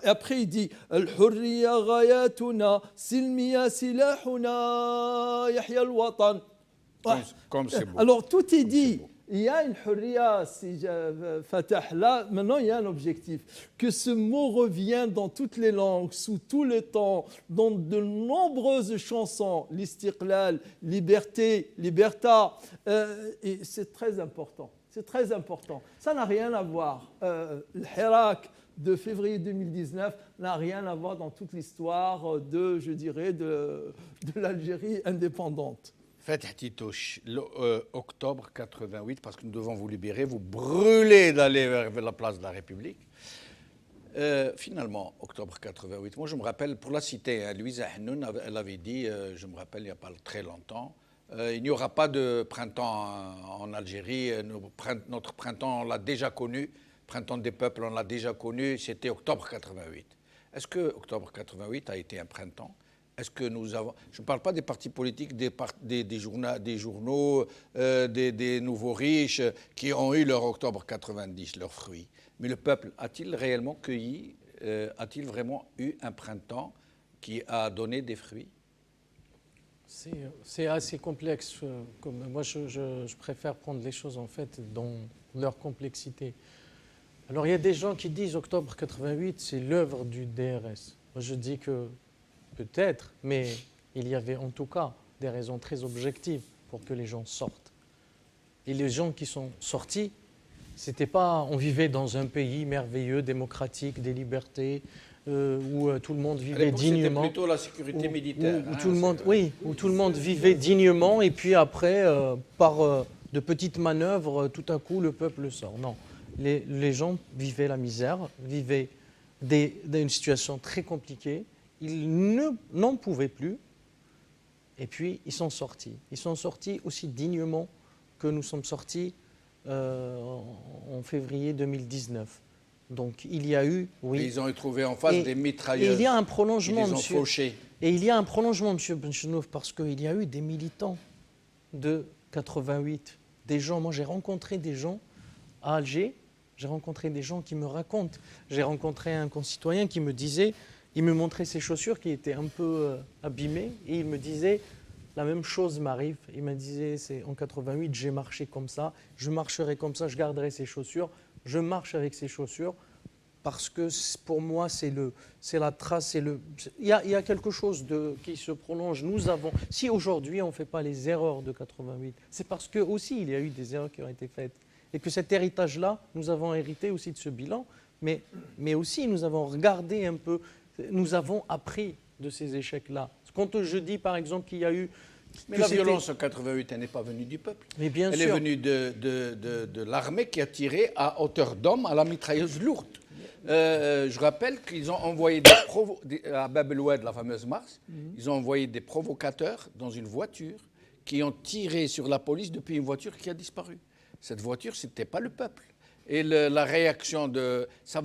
Après il dit al-hurriya ghayatuna silmiya silahuna yahya al-watan. Comme c'est beau. Alors tout est dit. il y a une hurriya, si Fatah, là, maintenant il y a un objectif. Que ce mot revienne dans toutes les langues, sous tous les temps, dans de nombreuses chansons, l'istiqlal, liberté, liberta, et c'est très important. C'est très important. Ça n'a rien à voir. Le Hirak de février 2019 n'a rien à voir dans toute l'histoire de, je dirais, de l'Algérie indépendante. Fatih Titouche, octobre 88, parce que nous devons vous libérer, vous brûlez d'aller vers la place de la République. Finalement, octobre 88, moi je me rappelle, pour la citer, hein, Louise Hanoun, elle avait dit, je me rappelle il n'y a pas très longtemps, il n'y aura pas de printemps en Algérie, notre printemps on l'a déjà connu, printemps des peuples on l'a déjà connu, c'était octobre 88. Est-ce que octobre 88 a été un printemps ? Est-ce que nous avons... Je ne parle pas des partis politiques, des journaux, des nouveaux riches qui ont eu leur octobre 90, leurs fruits. Mais le peuple a-t-il réellement cueilli, a-t-il vraiment eu un printemps qui a donné des fruits ? C'est assez complexe. Moi, je préfère prendre les choses en fait dans leur complexité. Alors, il y a des gens qui disent octobre 88, c'est l'œuvre du DRS. Moi, je dis que peut-être, mais il y avait en tout cas des raisons très objectives pour que les gens sortent. Et les gens qui sont sortis, c'était pas, on vivait dans un pays merveilleux, démocratique, des libertés, où tout le monde vivait dignement. C'était plutôt la sécurité militaire. Où tout le monde vivait dignement, et puis après, par de petites manœuvres, tout à coup, le peuple sort. Non, les gens vivaient la misère, vivaient une situation très compliquée. Ils n'en pouvaient plus, et puis ils sont sortis. Ils sont sortis aussi dignement que nous sommes sortis en février 2019. Donc il y a eu, oui. Et ils ont trouvé en face des mitrailleuses. Et il y a un prolongement, ils les ont fauchés. Et il y a un prolongement, M. Benchenouf, parce qu'il y a eu des militants de 88. Des gens, moi j'ai rencontré des gens à Alger, j'ai rencontré des gens qui me racontent. J'ai rencontré un concitoyen qui me disait... Il me montrait ses chaussures qui étaient un peu abîmées et il me disait la même chose m'arrive. Il me disait c'est en 88 j'ai marché comme ça, je marcherai comme ça, je garderai ces chaussures, je marche avec ces chaussures parce que pour moi c'est la trace, il y a quelque chose qui se prolonge. Si aujourd'hui on ne fait pas les erreurs de 88, c'est parce que aussi il y a eu des erreurs qui ont été faites et que cet héritage-là, nous avons hérité aussi de ce bilan, mais aussi nous avons regardé un peu. Nous avons appris de ces échecs-là. Quand je dis, par exemple, qu'il y a eu... Mais la violence en 88, elle n'est pas venue du peuple. Mais bien elle sûr. est venue de l'armée qui a tiré à hauteur d'homme à la mitrailleuse lourde. Je rappelle qu'ils ont envoyé à Bab el-Oued, la fameuse Mars, ils ont envoyé des provocateurs dans une voiture qui ont tiré sur la police depuis une voiture qui a disparu. Cette voiture, ce n'était pas le peuple. Et la réaction ça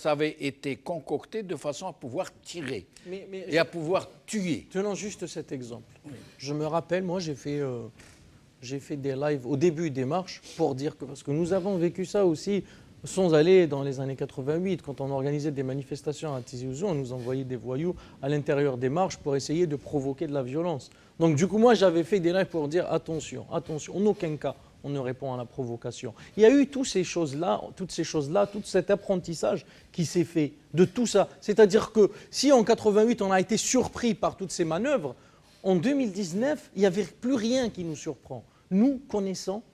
avait été concocté de façon à pouvoir tirer et à pouvoir tuer. Tenons juste cet exemple. Oui. Je me rappelle, moi j'ai fait des lives au début des marches pour dire que, parce que nous avons vécu ça aussi sans aller dans les années 88, quand on organisait des manifestations à Tizi Ouzou, on nous envoyait des voyous à l'intérieur des marches pour essayer de provoquer de la violence. Donc du coup moi j'avais fait des lives pour dire attention, en aucun cas on ne répond à la provocation. Il y a eu toutes ces choses-là, tout cet apprentissage qui s'est fait de tout ça. C'est-à-dire que si en 88 on a été surpris par toutes ces manœuvres, en 2019, il n'y avait plus rien qui nous surprend. Nous connaissons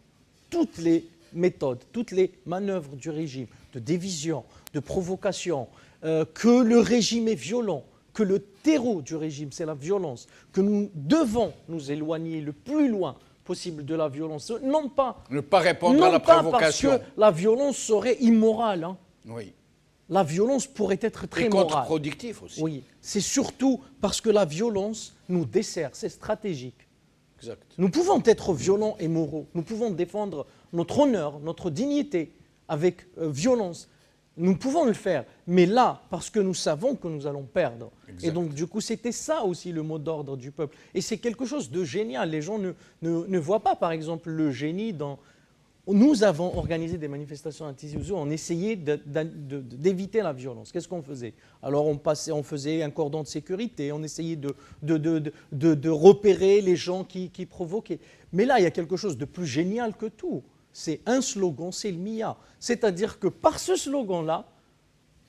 toutes les méthodes, toutes les manœuvres du régime, de division, de provocation, que le régime est violent, que le terreau du régime, c'est la violence, que nous devons nous éloigner le plus loin possible de la violence. Non pas, ne pas répondre à la provocation. Parce que la violence serait immorale. Hein. Oui. La violence pourrait être très morale. Et contre-productif aussi. Oui. C'est surtout parce que la violence nous dessert. C'est stratégique. Exact. Nous pouvons être violents et moraux. Nous pouvons défendre notre honneur, notre dignité avec violence. Nous pouvons le faire, mais là, parce que nous savons que nous allons perdre. Exact. Et donc, du coup, c'était ça aussi le mot d'ordre du peuple. Et c'est quelque chose de génial. Les gens ne voient pas, par exemple, le génie dans... Nous avons organisé des manifestations à Tizi Ouzou, on essayait d'éviter la violence. Qu'est-ce qu'on faisait? Alors, on faisait un cordon de sécurité, on essayait de repérer les gens qui provoquaient. Mais là, il y a quelque chose de plus génial que tout. c'est un slogan, c'est le MIA. C'est-à-dire que par ce slogan-là,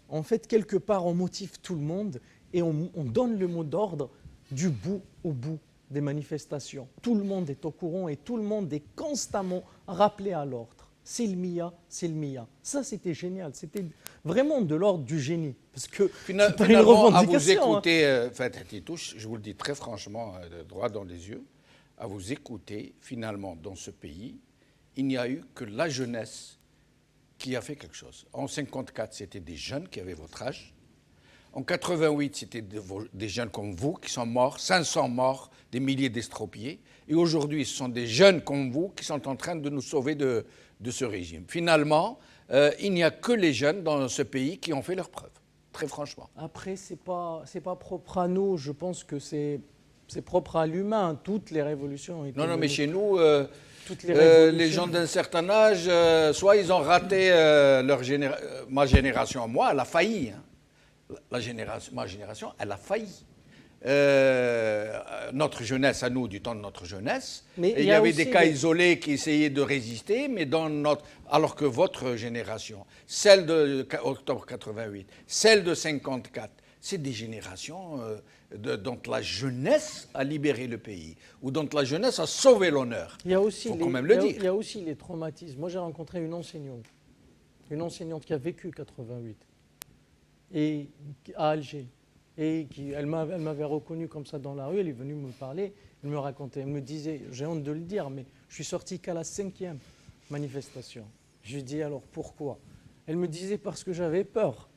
en fait, quelque part, on motive tout le monde et on donne le mot d'ordre du bout au bout des manifestations. Tout le monde est au courant et tout le monde est constamment rappelé à l'ordre. C'est le MIA, c'est le MIA. Ça, c'était génial. C'était vraiment de l'ordre du génie. Parce que finalement, à vous écouter, Fatih Titouche, je vous le dis très franchement, droit dans les yeux, à vous écouter, finalement, dans ce pays, il n'y a eu que la jeunesse qui a fait quelque chose. En 54, c'était des jeunes qui avaient votre âge. En 88, c'était des jeunes comme vous qui sont morts, 500 morts, des milliers d'estropiés. Et aujourd'hui, ce sont des jeunes comme vous qui sont en train de nous sauver de ce régime. Finalement, il n'y a que les jeunes dans ce pays qui ont fait leurs preuves, très franchement. Après, c'est pas propre à nous. Je pense que c'est propre à l'humain. Toutes les révolutions ont été... Non, mais chez nous, les gens d'un certain âge, soit ils ont raté ma génération, moi, elle a failli. Hein. Ma génération, elle a failli. Notre jeunesse, à nous, du temps de notre jeunesse, il y avait des cas isolés qui essayaient de résister, mais alors que votre génération, celle de octobre 88, celle de 54, c'est des générations dont la jeunesse a libéré le pays, ou dont la jeunesse a sauvé l'honneur. Il faut quand même le dire. Il y a aussi les traumatismes. Moi, j'ai rencontré une enseignante qui a vécu 88 et à Alger. Et elle m'avait reconnu comme ça dans la rue, elle est venue me parler, elle me racontait, elle me disait, j'ai honte de le dire, mais je suis sorti qu'à la 5e manifestation. Je lui dis alors pourquoi? Elle me disait parce que j'avais peur,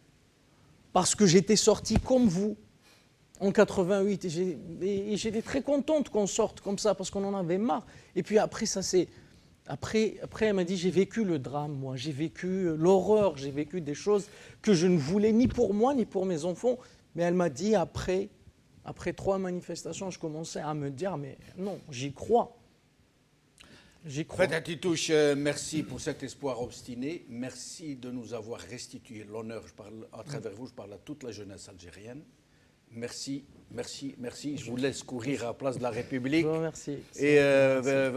parce que j'étais sorti comme vous en 88 et j'étais très contente qu'on sorte comme ça parce qu'on en avait marre. Et puis après ça c'est... Après, elle m'a dit, j'ai vécu le drame, moi, j'ai vécu l'horreur, j'ai vécu des choses que je ne voulais ni pour moi, ni pour mes enfants. Mais elle m'a dit, après 3 manifestations, je commençais à me dire, mais non, j'y crois. J'y crois. Fatih Titouche, merci pour cet espoir obstiné. Merci de nous avoir restitué l'honneur. Je parle à travers vous, je parle à toute la jeunesse algérienne. Merci, merci, merci. Je vous laisse courir à la place de la République. Je vous remercie. Et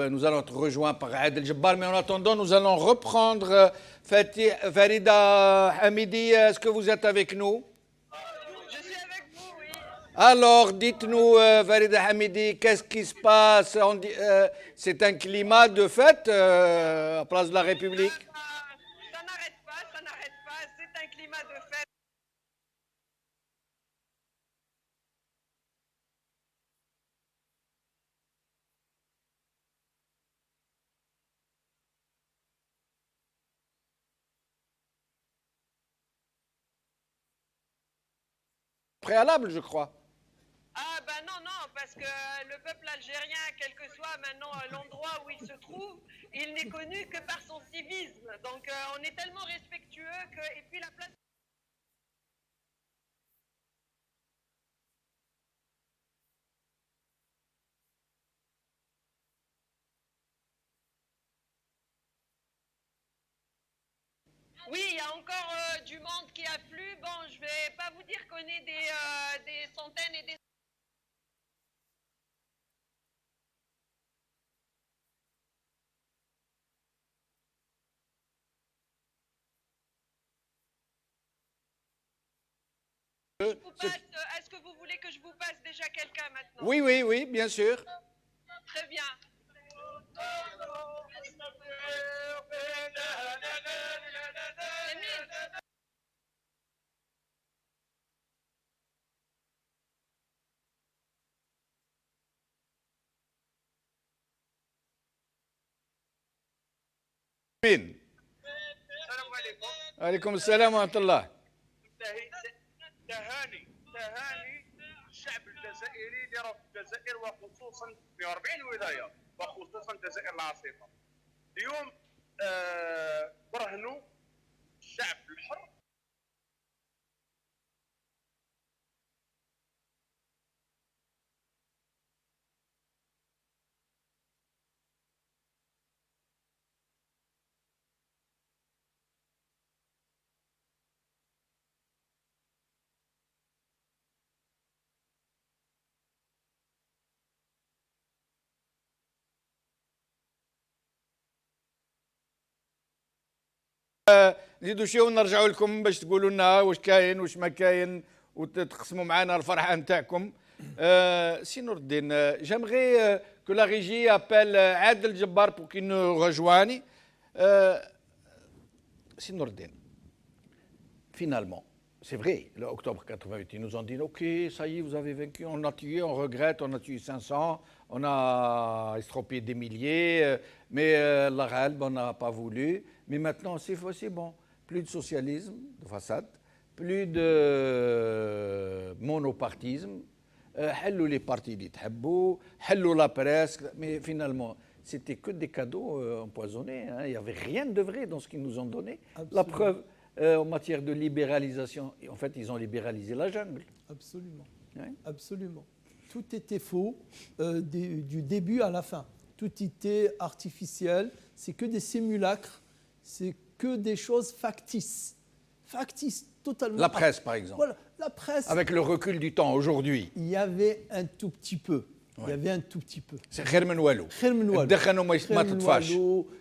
nous allons être rejoints par Adel Jabbar. Mais en attendant, nous allons reprendre Farida Hamidi. Est-ce que vous êtes avec nous? Je suis avec vous, oui. Alors, dites-nous, Farida Hamidi, qu'est-ce qui se passe? C'est un climat de fête à la place de la République? Ça n'arrête pas. C'est un climat de fête. Préalable, je crois. Ah ben non, parce que le peuple algérien, quel que soit maintenant l'endroit où il se trouve, il n'est connu que par son civisme. Donc on est tellement respectueux que... Et puis la place... Oui, il y a encore du monde qui afflue. Bon, je ne vais pas vous dire qu'on est des centaines et des... Est-ce que vous voulez que je vous passe déjà quelqu'un maintenant? Oui, bien sûr. Très bien. مين؟ السلام عليكم. عليكم السلام ورحمة الله. تهاني الشعب الجزائري اللي راه في الجزائر وخصوصا في 40 ولايه وخصوصا الجزائر العاصمه. اليوم برهنوا الشعب الحر نزيدوا شي ونرجعوا لكم باش تقولوا لنا واش كاين واش ما كاين وتقسموا معنا الفرحه نتاعكم. سي نور الدين, j'aimerais que la régie appelle Adel Jabbar pour qu'il nous rejoigne. Si Nour el-Din, finalement, c'est vrai, le octobre 88, ils nous ont dit ok, ça y est, vous avez vaincu, on a tué, on regrette, on a tué 500, on a estropié des milliers, mais la Ghalb, on n'a pas voulu. Mais maintenant, c'est bon, plus de socialisme de façade, plus de monopartisme. حلوا les partis اللي تحبوا, حلوا la presse, mais finalement, c'était que des cadeaux empoisonnés. Hein. Il n'y avait rien de vrai dans ce qu'ils nous ont donné. Absolument. La preuve, en matière de libéralisation, en fait, ils ont libéralisé la jungle. Absolument. Oui. Absolument. Tout était faux du début à la fin. Tout était artificiel. C'est que des simulacres. C'est que des choses factices. Factices. Totalement. La presse, par exemple. Voilà, la presse. Avec le recul du temps, aujourd'hui. Il y avait un tout petit peu. Il y avait un tout petit peu. C'est Khermen Walou. Il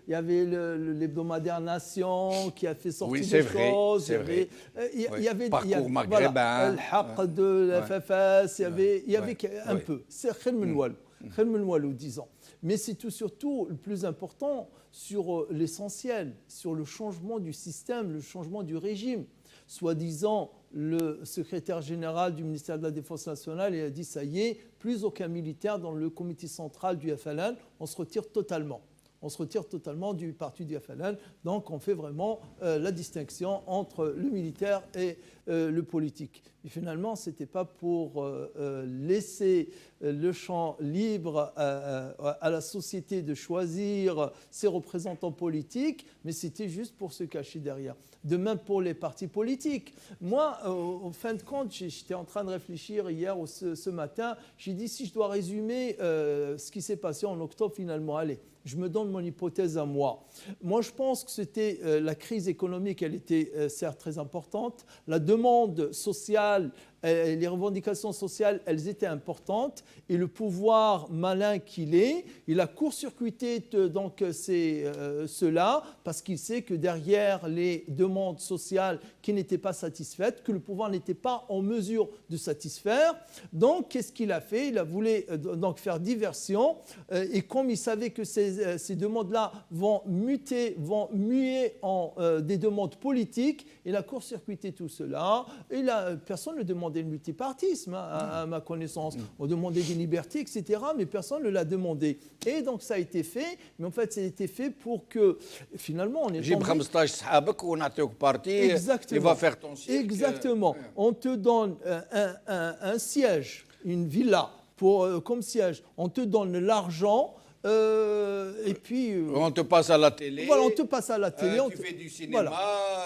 y avait l'hebdomadaire Nation qui a fait sortir des choses. C'est vrai. Il y avait Parcours maghrébin. Le Haq de la FFS. Il y avait un peu. C'est Khermen Walou, disons. Mais c'est surtout le plus important sur l'essentiel, sur le changement du système, le changement du régime. Soi-disant, le secrétaire général du ministère de la Défense nationale a dit ça y est, plus aucun militaire dans le comité central du FLN, on se retire totalement. On se retire totalement du parti du FLN, donc on fait vraiment la distinction entre le militaire et le politique. Mais finalement, ce n'était pas pour laisser le champ libre à la société de choisir ses représentants politiques, mais c'était juste pour se cacher derrière. De même pour les partis politiques. Moi, en fin de compte, j'étais en train de réfléchir hier ou ce matin, j'ai dit si je dois résumer ce qui s'est passé en octobre finalement, allez, je me donne mon hypothèse à moi. Moi, je pense que c'était la crise économique, elle était certes très importante. La demande sociale, les revendications sociales, elles étaient importantes. Et le pouvoir malin qu'il est, il a court-circuité donc cela parce qu'il sait que derrière les demandes sociales qui n'étaient pas satisfaites, que le pouvoir n'était pas en mesure de satisfaire. Donc, qu'est-ce qu'il a fait? Il a voulu donc faire diversion. Et comme il savait que ces demandes-là vont muer en des demandes politiques, il a court-circuité tout cela. Et personne ne demandait le multipartisme, à ma connaissance. On demandait des libertés, etc., mais personne ne l'a demandé. Et donc ça a été fait, mais en fait ça a été fait pour que finalement on est il va faire ton siège. Exactement. On te donne un siège, une villa comme siège. On te donne l'argent. Et puis on te passe à la télé. Voilà, on te passe à la télé. Tu fais du cinéma,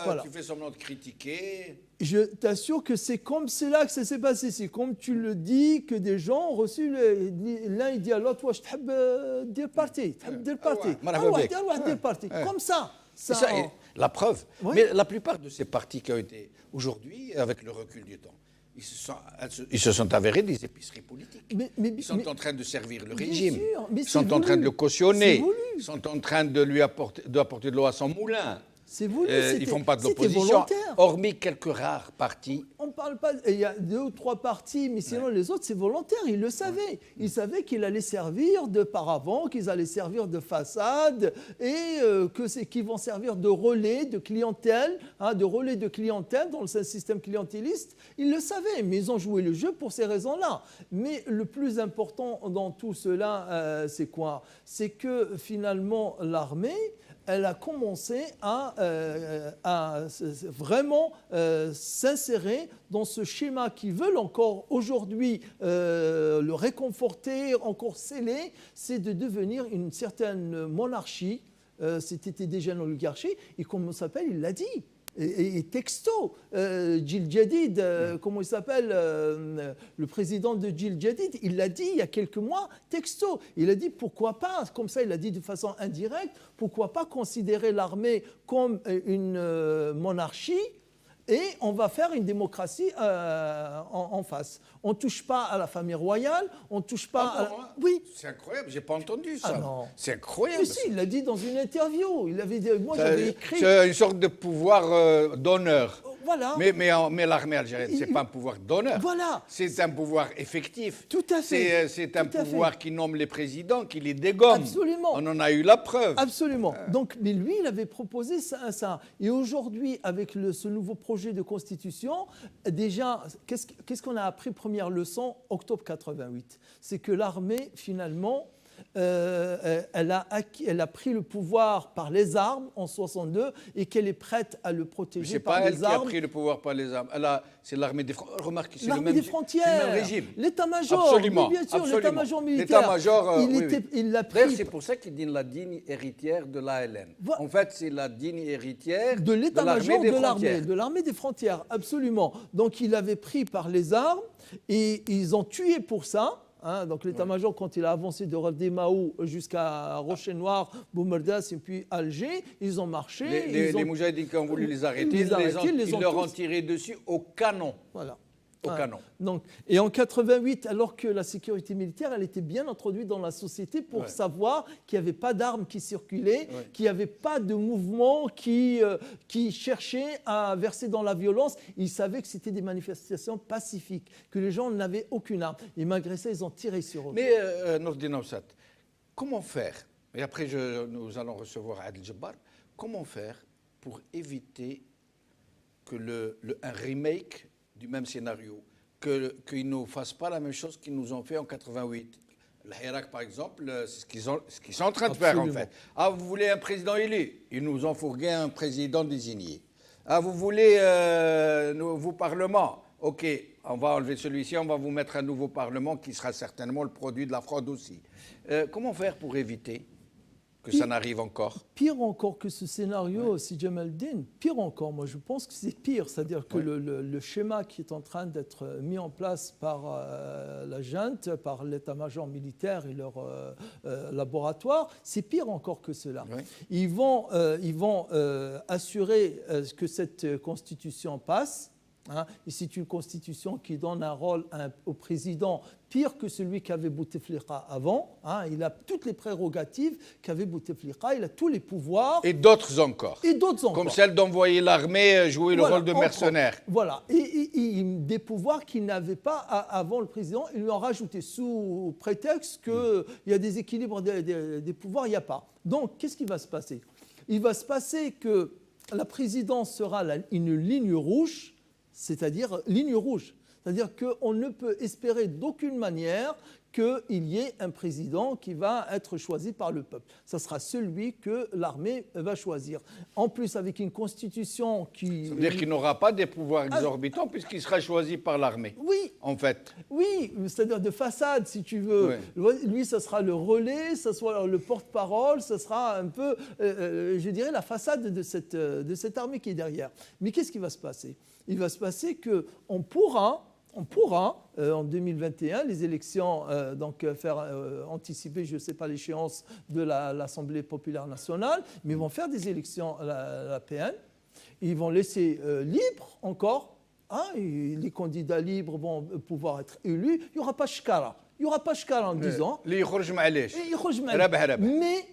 voilà. Tu fais semblant de critiquer. Je t'assure que c'est comme c'est là que ça s'est passé. C'est comme tu le dis que des gens ont reçu. L'un il dit à l'autre, je t'aime dire parti, comme ça. La preuve. Oui. Mais la plupart de ces partis qui ont été aujourd'hui, avec le recul du temps, ils se sont avérés des épiceries politiques. Ils sont en train de servir le régime. Ils sont en train de le cautionner. Ils sont en train de lui apporter de l'eau à son moulin. C'est voulu, ils ne font pas de l'opposition, hormis quelques rares partis. On ne parle pas, il y a 2 ou 3 partis, mais sinon les autres, c'est volontaire, ils le savaient. Ils savaient qu'il allait servir de paravent, qu'ils allaient servir de façade, et qu'ils vont servir de relais de clientèle, dans le système clientéliste. Ils le savaient, mais ils ont joué le jeu pour ces raisons-là. Mais le plus important dans tout cela, c'est quoi? C'est que finalement, l'armée, elle a commencé à vraiment s'insérer dans ce schéma qu'ils veulent encore aujourd'hui le réconforter, encore sceller, c'est de devenir une certaine monarchie. C'était déjà une oligarchie, et comment ça s'appelle, il l'a dit. Et texto, Gil Jadid, comment il s'appelle, le président de Gil Jadid, il l'a dit il y a quelques mois, texto. Il a dit pourquoi pas, comme ça il l'a dit de façon indirecte, pourquoi pas considérer l'armée comme une monarchie et on va faire une démocratie en face. On ne touche pas à la famille royale, on ne touche pas Oui. C'est incroyable, je n'ai pas entendu ça. C'est incroyable. Mais si, il l'a dit dans une interview. Moi, j'avais écrit... C'est une sorte de pouvoir d'honneur. Voilà. Mais l'armée algérienne, ce n'est pas un pouvoir d'honneur. Voilà. C'est un pouvoir effectif. Tout à fait. C'est un pouvoir qui nomme les présidents, qui les dégomme. Absolument. On en a eu la preuve. Absolument. Donc, mais lui, il avait proposé ça. Et aujourd'hui, avec ce nouveau projet de constitution, déjà, qu'est-ce qu'on a appris? Première leçon, octobre 88. C'est que l'armée, finalement, elle a pris le pouvoir par les armes en 62 et qu'elle est prête à le protéger par les armes. C'est pas elle qui a pris le pouvoir par les armes. C'est l'armée des frontières. Remarque, c'est l'armée des frontières. Le même régime. L'état-major. Absolument. Oui, bien sûr, l'état-major militaire. L'état-major. Il l'a pris. C'est pour ça qu'il dit la digne héritière de l'ALN. En fait, c'est la digne héritière de l'état-major de l'armée des frontières. Absolument. Donc, il avait pris par les armes et ils ont tué pour ça. Donc l'état-major, quand il a avancé de Ravdemaou jusqu'à Rocher-Noir, Boumerdas et puis Alger, ils ont marché. Les Moudjahidines qui ont voulu les arrêter, ils leur ont tiré dessus au canon. Voilà. Au canon. Donc, et en 88, alors que la sécurité militaire, elle était bien introduite dans la société pour savoir qu'il n'y avait pas d'armes qui circulaient, qu'il n'y avait pas de mouvement qui cherchait à verser dans la violence. Ils savaient que c'était des manifestations pacifiques, que les gens n'avaient aucune arme. Et malgré ça, ils ont tiré sur eux. Mais, Nordin Awsat, comment faire? Et après, nous allons recevoir Adel Jabbar. Comment faire pour éviter que un remake du même scénario, qu'ils ne fassent pas la même chose qu'ils nous ont fait en 88. Le Hirak, par exemple, c'est ce qu'ils sont en train de faire, en fait. Ah, vous voulez un président élu? Ils nous ont fourgué un président désigné. Ah, vous voulez un nouveau Parlement? OK, on va enlever celui-ci, on va vous mettre un nouveau Parlement qui sera certainement le produit de la fraude aussi. Comment faire pour éviter que ça n'arrive encore? Pire encore que ce scénario, si Jamaldin, pire encore, moi je pense que c'est pire, c'est-à-dire que le schéma qui est en train d'être mis en place par la junte, par l'état-major militaire et leur laboratoire, c'est pire encore que cela. Ils vont assurer que cette constitution passe. Et c'est une constitution qui donne un rôle au président pire que celui qu'avait Bouteflika avant. Il a toutes les prérogatives qu'avait Bouteflika, il a tous les pouvoirs. Et d'autres encore. Comme celle d'envoyer l'armée jouer le rôle de mercenaire. Voilà, et des pouvoirs qu'il n'avait pas avant le président. Ils lui ont rajouté sous prétexte qu'il y a des équilibres des pouvoirs, il n'y a pas. Donc, qu'est-ce qui va se passer? Il va se passer que la présidence sera une ligne rouge, c'est-à-dire ligne rouge. C'est-à-dire qu'on ne peut espérer d'aucune manière qu'il y ait un président qui va être choisi par le peuple. Ça sera celui que l'armée va choisir. En plus, avec une constitution qui... Ça veut dire qu'il n'aura pas des pouvoirs exorbitants puisqu'il sera choisi par l'armée. Oui. En fait. Oui, c'est-à-dire de façade, si tu veux. Oui. Lui, ça sera le relais, ça sera le porte-parole, ça sera un peu, je dirais, la façade de cette armée qui est derrière. Mais qu'est-ce qui va se passer? Il va se passer qu'on pourra, en 2021, les élections, faire anticiper, je ne sais pas l'échéance de l'Assemblée populaire nationale, mais ils vont faire des élections à la PN. Ils vont laisser libre encore. Et les candidats libres vont pouvoir être élus. Il n'y aura pas shkara. Il n'y aura pas shkara en disant. Mais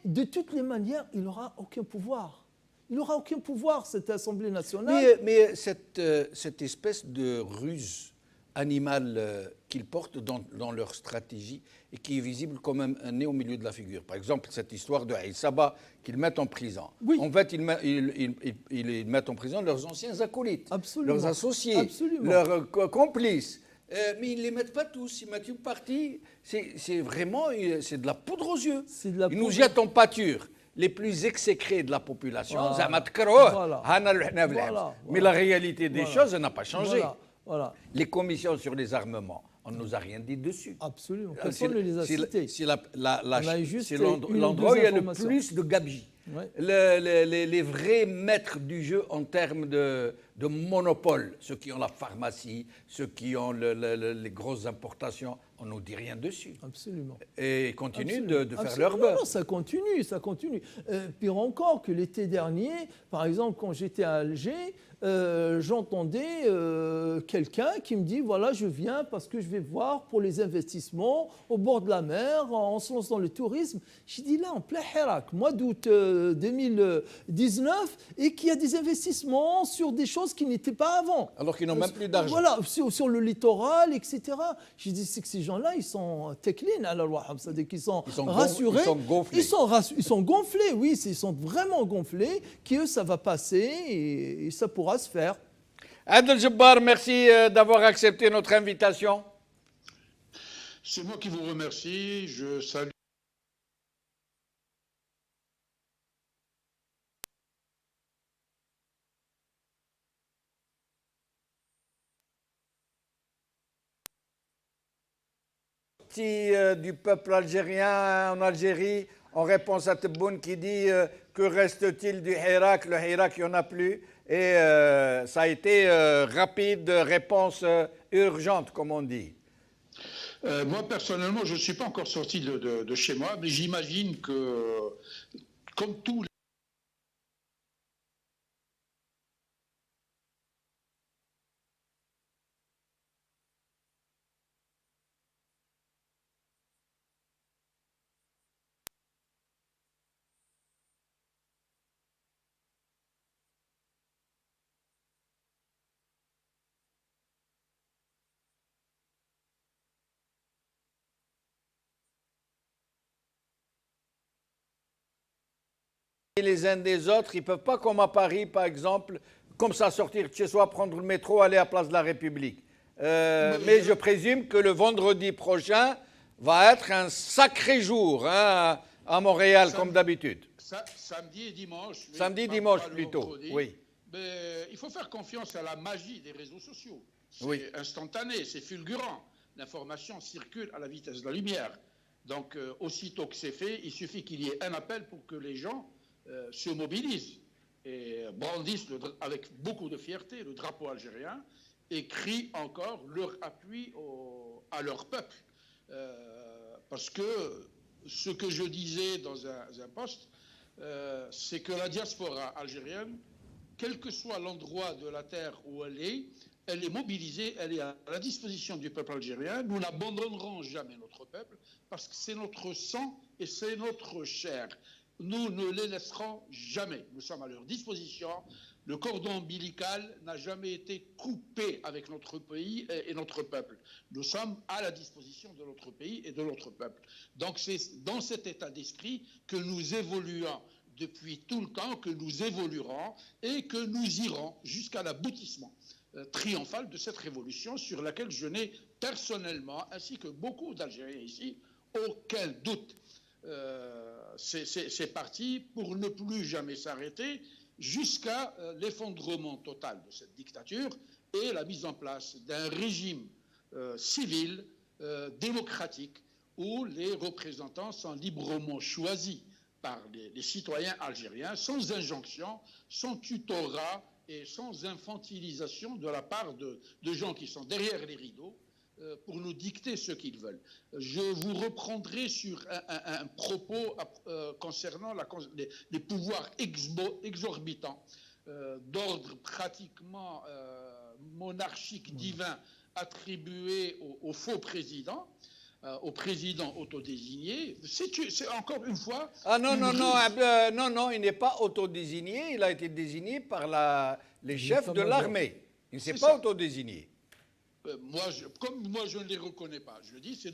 de toutes les manières, il n'aura aucun pouvoir. Il n'aura aucun pouvoir, cette Assemblée nationale. Mais cette espèce de ruse animale qu'ils portent dans leur stratégie et qui est visible comme un nez au milieu de la figure. Par exemple, cette histoire de Aïssaba qu'ils mettent en prison. Oui. En fait, ils mettent en prison leurs anciens acolytes, leurs associés, leurs complices. Mais ils ne les mettent pas tous, ils mettent une partie. C'est vraiment de la poudre aux yeux. Ils nous jettent en pâture les plus exécrés de la population. Mais la réalité des choses n'a pas changé. Les commissions sur les armements, on ne nous a rien dit dessus. Absolument, personne ne les a cités. C'est l'endroit où il y a le plus de gabegies. Les vrais maîtres du jeu en termes de monopole. Ceux qui ont la pharmacie, ceux qui ont les grosses importations, on ne nous dit rien dessus. Absolument. Et ils continuent de faire Absolument. leur beurre. Non, ça continue, ça continue. Pire encore que l'été dernier, par exemple, quand j'étais à Alger, j'entendais quelqu'un qui me dit, voilà, je viens parce que je vais voir pour les investissements au bord de la mer, on se lance dans le tourisme. J'ai dit, là, en plein Hirak, mois d'août 2019, et qu'il y a des investissements sur des choses qui n'étaient pas avant. Alors qu'ils n'ont même plus d'argent. Voilà, sur le littoral, etc. J'ai dit, c'est que ces gens-là, ils sont teklin à la loi, c'est-à-dire qu'ils sont rassurés. Ils sont gonflés. Ils sont gonflés, oui, ils sont vraiment gonflés, qu'eux, ça va passer et ça pourra se faire. Adel Jabbar, merci d'avoir accepté notre invitation. C'est moi qui vous remercie. Je salue. Du peuple algérien en Algérie, en réponse à Tebboune qui dit que reste-t-il du Hirak? Le Hirak, il n'y en a plus. Et ça a été rapide, réponse urgente, comme on dit. Moi, personnellement, je ne suis pas encore sorti de chez moi, mais j'imagine que, comme tous Les uns des autres, ils ne peuvent pas, comme à Paris, par exemple, comme ça, sortir de chez soi, prendre le métro, aller à Place de la République. Mais je présume que le vendredi prochain va être un sacré jour hein, à Montréal, comme d'habitude. Samedi et dimanche. Samedi, dimanche plutôt, oui. Mais il faut faire confiance à la magie des réseaux sociaux. C'est oui. Instantané, c'est fulgurant. L'information circule à la vitesse de la lumière. Donc, aussitôt que c'est fait, il suffit qu'il y ait un appel pour que les gens se mobilisent et brandissent avec beaucoup de fierté le drapeau algérien et crient encore leur appui à leur peuple. Parce que ce que je disais dans un post, c'est que la diaspora algérienne, quel que soit l'endroit de la terre où elle est mobilisée, elle est à la disposition du peuple algérien. Nous n'abandonnerons jamais notre peuple parce que c'est notre sang et c'est notre chair. Nous ne les laisserons jamais. Nous sommes à leur disposition. Le cordon ombilical n'a jamais été coupé avec notre pays et notre peuple. Nous sommes à la disposition de notre pays et de notre peuple. Donc c'est dans cet état d'esprit que nous évoluons depuis tout le temps, que nous évoluerons et que nous irons jusqu'à l'aboutissement triomphal de cette révolution sur laquelle je n'ai personnellement, ainsi que beaucoup d'Algériens ici, aucun doute. C'est parti pour ne plus jamais s'arrêter jusqu'à l'effondrement total de cette dictature et la mise en place d'un régime civil, démocratique, où les représentants sont librement choisis par les citoyens algériens, sans injonction, sans tutorat et sans infantilisation de la part de gens qui sont derrière les rideaux, pour nous dicter ce qu'ils veulent. Je vous reprendrai sur un propos concernant les pouvoirs exorbitants d'ordre pratiquement monarchique divin attribués au faux président, au président autodésigné. C'est encore une fois... Ah non, non, il n'est pas autodésigné, il a été désigné par les chefs de l'armée. Il ne s'est pas autodésigné. Comme moi je ne les reconnais pas, je dis c'est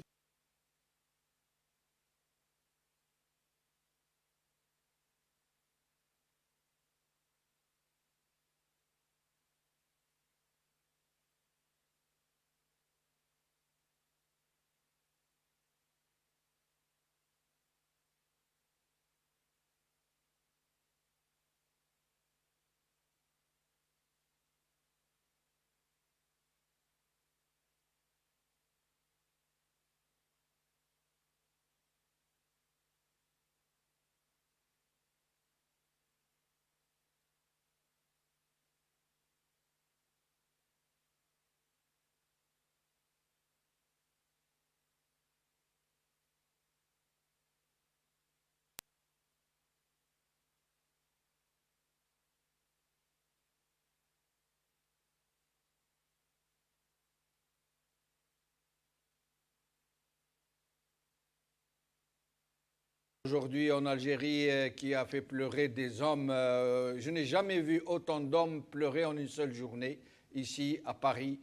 Aujourd'hui en Algérie qui a fait pleurer des hommes. Je n'ai jamais vu autant d'hommes pleurer en une seule journée ici à Paris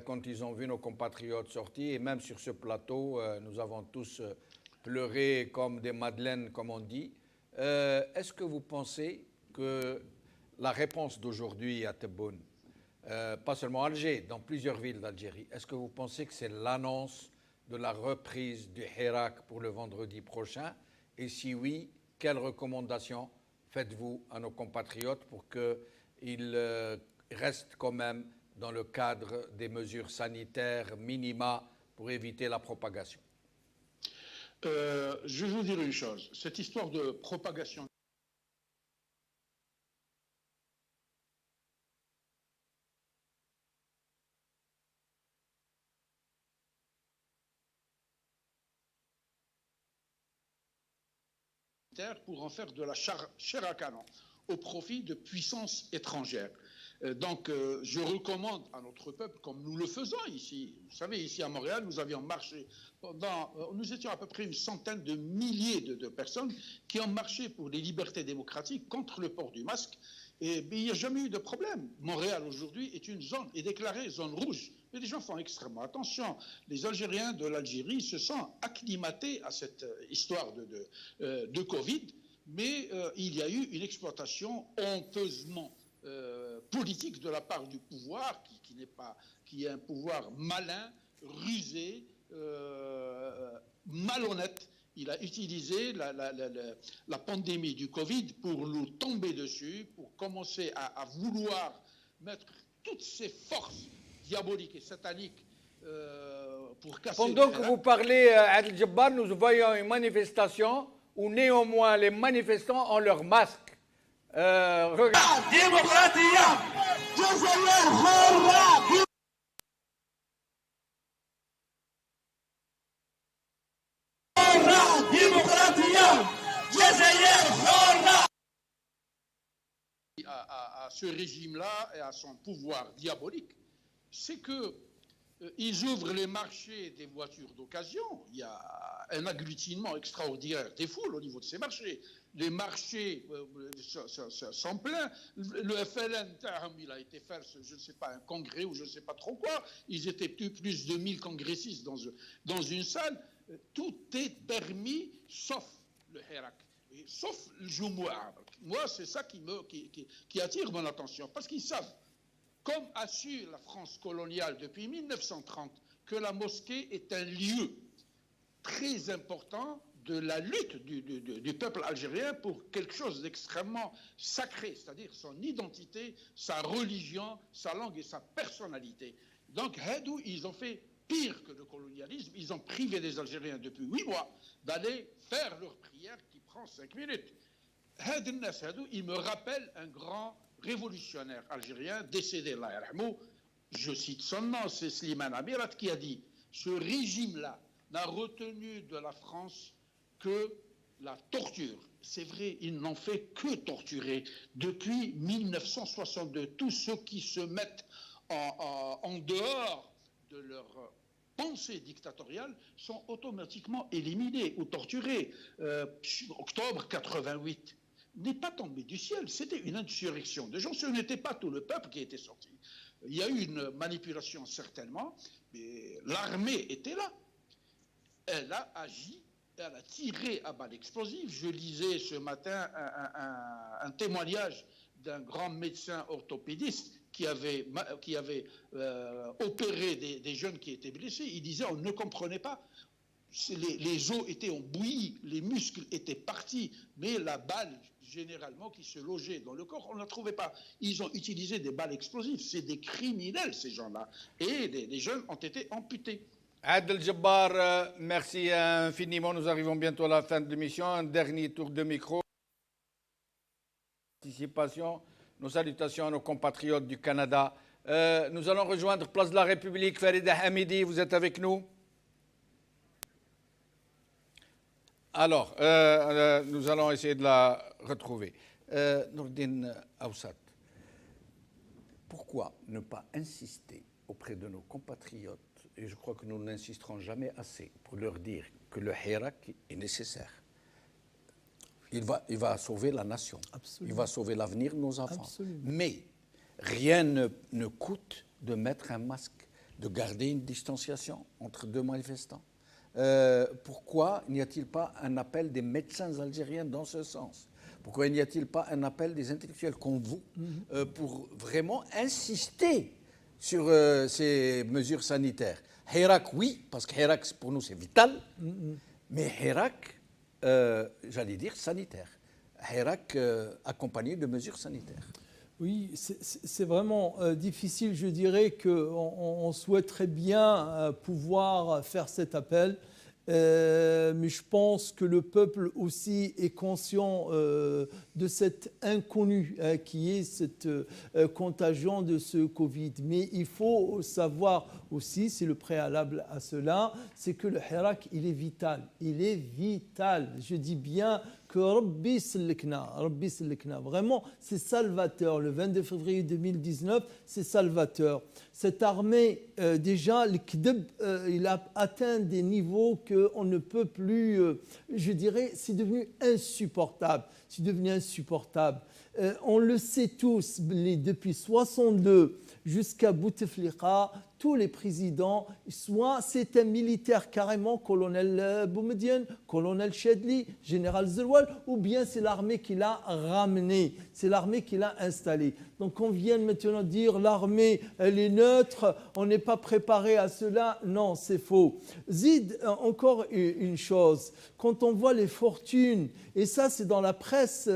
quand ils ont vu nos compatriotes sortis. Et même sur ce plateau, nous avons tous pleuré comme des madeleines, comme on dit. Est-ce que vous pensez que la réponse d'aujourd'hui à Tebboune, pas seulement à Alger, dans plusieurs villes d'Algérie, est-ce que vous pensez que c'est l'annonce de la reprise du Hirak pour le vendredi prochain? Et si oui, quelles recommandations faites-vous à nos compatriotes pour qu'ils restent quand même dans le cadre des mesures sanitaires minima pour éviter la propagation? Je vais vous dire une chose. Cette histoire de propagation pour en faire de la chair à canon au profit de puissances étrangères. Donc, je recommande à notre peuple, comme nous le faisons ici, vous savez, ici à Montréal, nous avions marché nous étions à peu près une centaine de milliers de personnes qui ont marché pour les libertés démocratiques contre le port du masque. Et il n'y a jamais eu de problème. Montréal aujourd'hui est déclarée zone rouge. Mais les gens font extrêmement attention. Les Algériens de l'Algérie se sont acclimatés à cette histoire de Covid, mais il y a eu une exploitation honteusement politique de la part du pouvoir, qui est un pouvoir malin, rusé, malhonnête. Il a utilisé la pandémie du Covid pour nous tomber dessus, pour commencer à vouloir mettre toutes ses forces diaboliques et sataniques pour casser. Pendant que vous parlez, Adel Jabbar, nous voyons une manifestation où néanmoins les manifestants ont leur masque. À ce régime-là et à son pouvoir diabolique, c'est que ils ouvrent les marchés des voitures d'occasion. Il y a un agglutinement extraordinaire des foules au niveau de ces marchés. Les marchés sont pleins. Le FLN, il a été faire, je ne sais pas, un congrès ou je ne sais pas trop quoi. Ils étaient plus de 1000 congressistes dans une salle. Tout est permis, sauf le Hirak, sauf le Jumu'ah. Moi, c'est ça qui attire mon attention, parce qu'ils savent, comme a su la France coloniale depuis 1930, que la mosquée est un lieu très important de la lutte du peuple algérien pour quelque chose d'extrêmement sacré, c'est-à-dire son identité, sa religion, sa langue et sa personnalité. Donc, Hadou, ils ont fait pire que le colonialisme, ils ont privé les Algériens depuis 8 mois d'aller faire leur prière qui prend 5 minutes. Hadou, il me rappelle un grand révolutionnaire algérien décédé, Allah yarhamou, je cite son nom, c'est Slimane Amirat, qui a dit « Ce régime-là n'a retenu de la France que la torture. » C'est vrai, ils n'ont fait que torturer. Depuis 1962, tous ceux qui se mettent en dehors de leur pensée dictatoriale sont automatiquement éliminés ou torturés. Octobre 88 n'est pas tombé du ciel, c'était une insurrection de gens, ce n'était pas tout le peuple qui était sorti. Il y a eu une manipulation certainement, mais l'armée était là. Elle a agi, elle a tiré à balles explosives. Je lisais ce matin un témoignage d'un grand médecin orthopédiste qui avait opéré des jeunes qui étaient blessés. Il disait, on ne comprenait pas. Les os étaient en bouillie, les muscles étaient partis, mais la balle, généralement, qui se logeait dans le corps, on ne la trouvait pas. Ils ont utilisé des balles explosives. C'est des criminels, ces gens-là. Et des jeunes ont été amputés. Adel Jabbar, merci infiniment. Nous arrivons bientôt à la fin de l'émission. Un dernier tour de micro. Participation. Nos salutations à nos compatriotes du Canada. Nous allons rejoindre Place de la République. Farida Hamidi, vous êtes avec nous? Alors, nous allons essayer de la retrouver. Nourdine Aoussat, pourquoi ne pas insister auprès de nos compatriotes, et je crois que nous n'insisterons jamais assez, pour leur dire que le Hirak est nécessaire, Il va sauver la nation. Absolument. Il va sauver l'avenir de nos enfants. Absolument. Mais rien ne coûte de mettre un masque, de garder une distanciation entre deux manifestants. Pourquoi n'y a-t-il pas un appel des médecins algériens dans ce sens? Pourquoi n'y a-t-il pas un appel des intellectuels comme vous pour vraiment insister sur ces mesures sanitaires? Hirak, oui, parce que Hirak, pour nous, c'est vital, mais Hirak, j'allais dire sanitaire. Hirak accompagné de mesures sanitaires. Oui, c'est vraiment difficile. Je dirais qu'on souhaiterait bien pouvoir faire cet appel. Mais je pense que le peuple aussi est conscient de cet inconnu qui est cette contagion de ce Covid. Mais il faut savoir aussi, c'est le préalable à cela, c'est que le Hirak, il est vital. Il est vital. Je dis bien que Rabbi Sallikna, vraiment, c'est salvateur. Le 22 février 2019, c'est salvateur. Cette armée, déjà, le Kdeb, il a atteint des niveaux qu'on ne peut plus, je dirais, c'est devenu insupportable. C'est devenu insupportable. On le sait tous, depuis 62 jusqu'à Bouteflika, tous les présidents, soit c'est un militaire carrément, colonel Boumediene, colonel Chedli, général Zerwal, ou bien c'est l'armée qui l'a ramené, c'est l'armée qui l'a installé. Donc on vient maintenant dire l'armée, elle est neutre, on n'est pas préparé à cela. Non, c'est faux. Zid, encore une chose, quand on voit les fortunes, et ça c'est dans la presse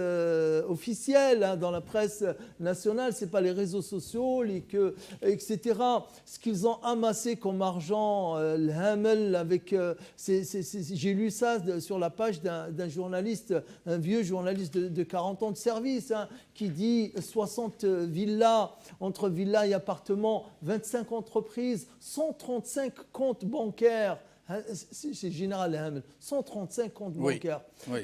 officielle, hein, dans la presse nationale, c'est pas les réseaux sociaux, etc. Ce qu'ils ont amassé comme argent, le Hamel, avec, j'ai lu ça sur la page d'un journaliste, un vieux journaliste de 40 ans de service, hein, qui dit 60 villas, entre villas et appartements, 25 entreprises, 135 comptes bancaires. C'est Général Hamel, 135 comptes bancaires. Oui.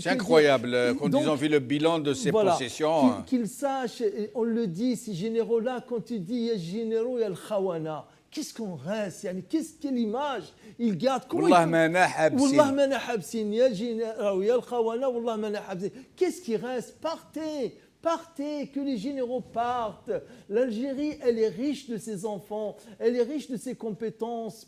C'est incroyable quand ils ont vu le bilan de ces possessions. Qu'ils sachent, on le dit, ces généraux-là, quand tu dis il y a généraux, il y a le khawana. Qu'est-ce qu'on reste? Quelle image ils gardent? Wallah ma habsin, ya généraux, ya le khawana, wallah ma habsin. Qu'est-ce qui reste? Partez, que les généraux partent. L'Algérie, elle est riche de ses enfants, elle est riche de ses compétences,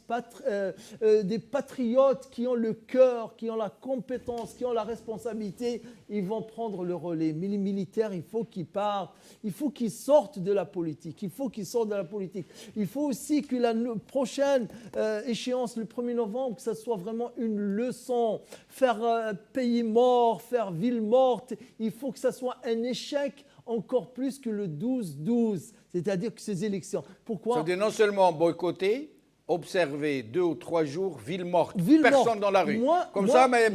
des patriotes qui ont le cœur, qui ont la compétence, qui ont la responsabilité, ils vont prendre le relais. Mais les militaires, il faut qu'ils partent, il faut qu'ils sortent de la politique, il faut aussi que la prochaine échéance, le 1er novembre, que ça soit vraiment une leçon, faire pays mort, faire ville morte, il faut que ça soit un échec encore plus que le 12-12, c'est-à-dire que ces élections. Pourquoi? Ça veut dire non seulement boycotter, observer 2 ou 3 jours, ville morte, personne dans la rue. Comme ça, mais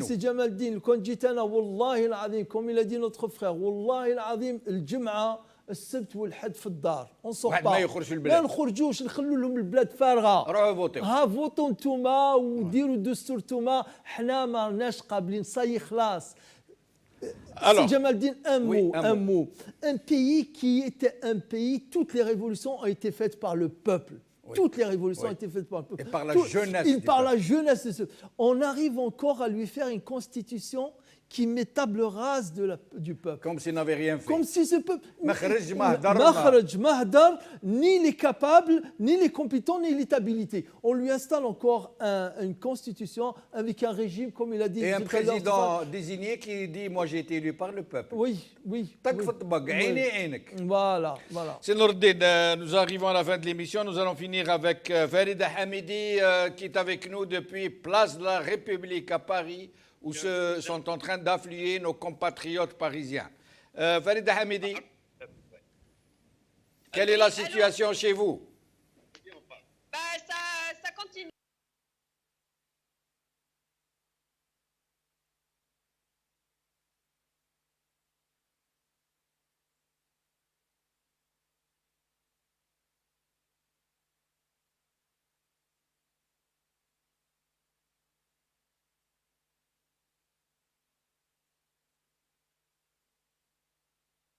c'est Jamaldine, quand j'étais là, Wallahi al-Azim, comme il a dit notre frère, Wallahi al-Azim, الجمعة السبت والحد في الدار on sort pas. ما نخرجوش نخلوا لهم البلاد فارغه. ها فوتوا نتوما وديروا الدستور نتوما حنا ما رناش قابلين صاي خلاص. Alors, Jamaldine, un mot. Un pays qui était un pays, toutes les révolutions ont été faites par le peuple. Oui. Toutes les révolutions ont été faites par le peuple. Et par la jeunesse. Par la jeunesse de ce. On arrive encore à lui faire une constitution qui met table rase du peuple. Comme s'il n'avait rien fait. Comme si ce peuple... Makhraj Mahdar, ni les capables, ni les compétents, ni l'étabilité. On lui installe encore une constitution avec un régime, comme il a dit... Et un président désigné qui dit « Moi, j'ai été élu par le peuple ». Oui. Voilà. C'est Nourdine, nous arrivons à la fin de l'émission. Nous allons finir avec Farida Hamidi, qui est avec nous depuis Place de la République à Paris, où sont en train d'affluer nos compatriotes parisiens. Farida Hamidi, quelle est la situation chez vous? Ça continue.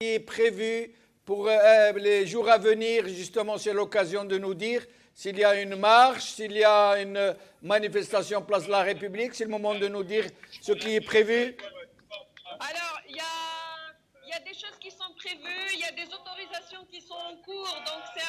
Est prévu pour les jours à venir, justement, c'est l'occasion de nous dire s'il y a une marche, s'il y a une manifestation place de la République, c'est le moment de nous dire ce qui est prévu. Alors, il y a des choses qui sont prévues, il y a des autorisations qui sont en cours, donc c'est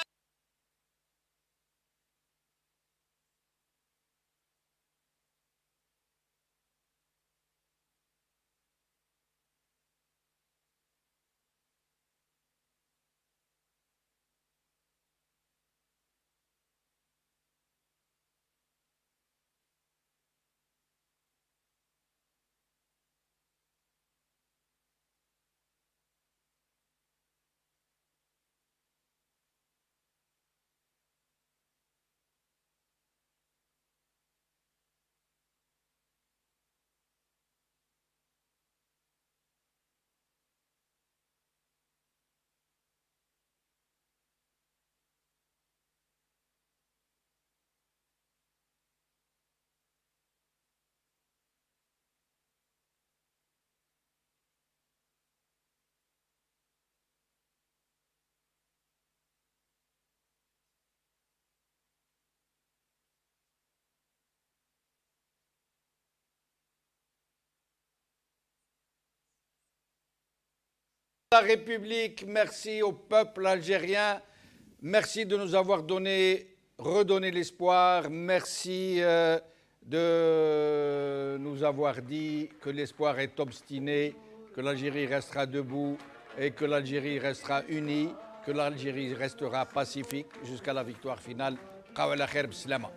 La République, merci au peuple algérien, merci de nous avoir redonné l'espoir, merci de nous avoir dit que l'espoir est obstiné, que l'Algérie restera debout et que l'Algérie restera unie, que l'Algérie restera pacifique jusqu'à la victoire finale. Qawala khair b'slama.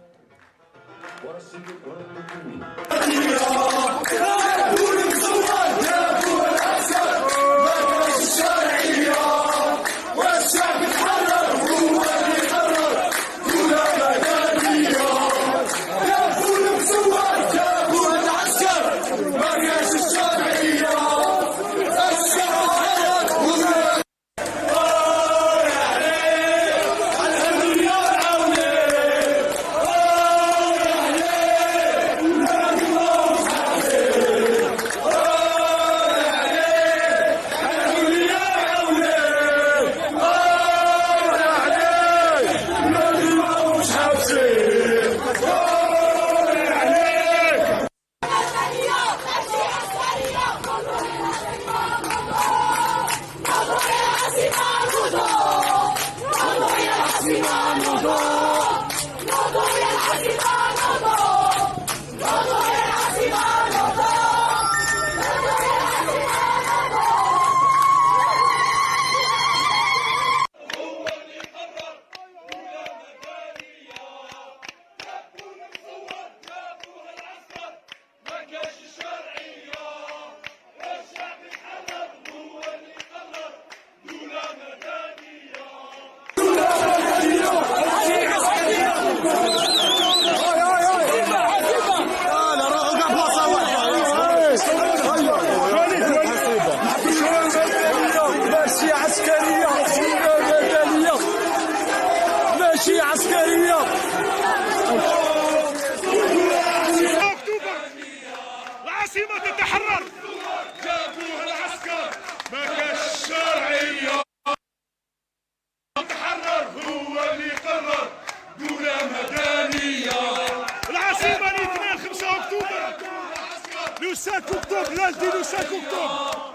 Le 5 octobre, lundi le 5 octobre,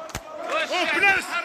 en place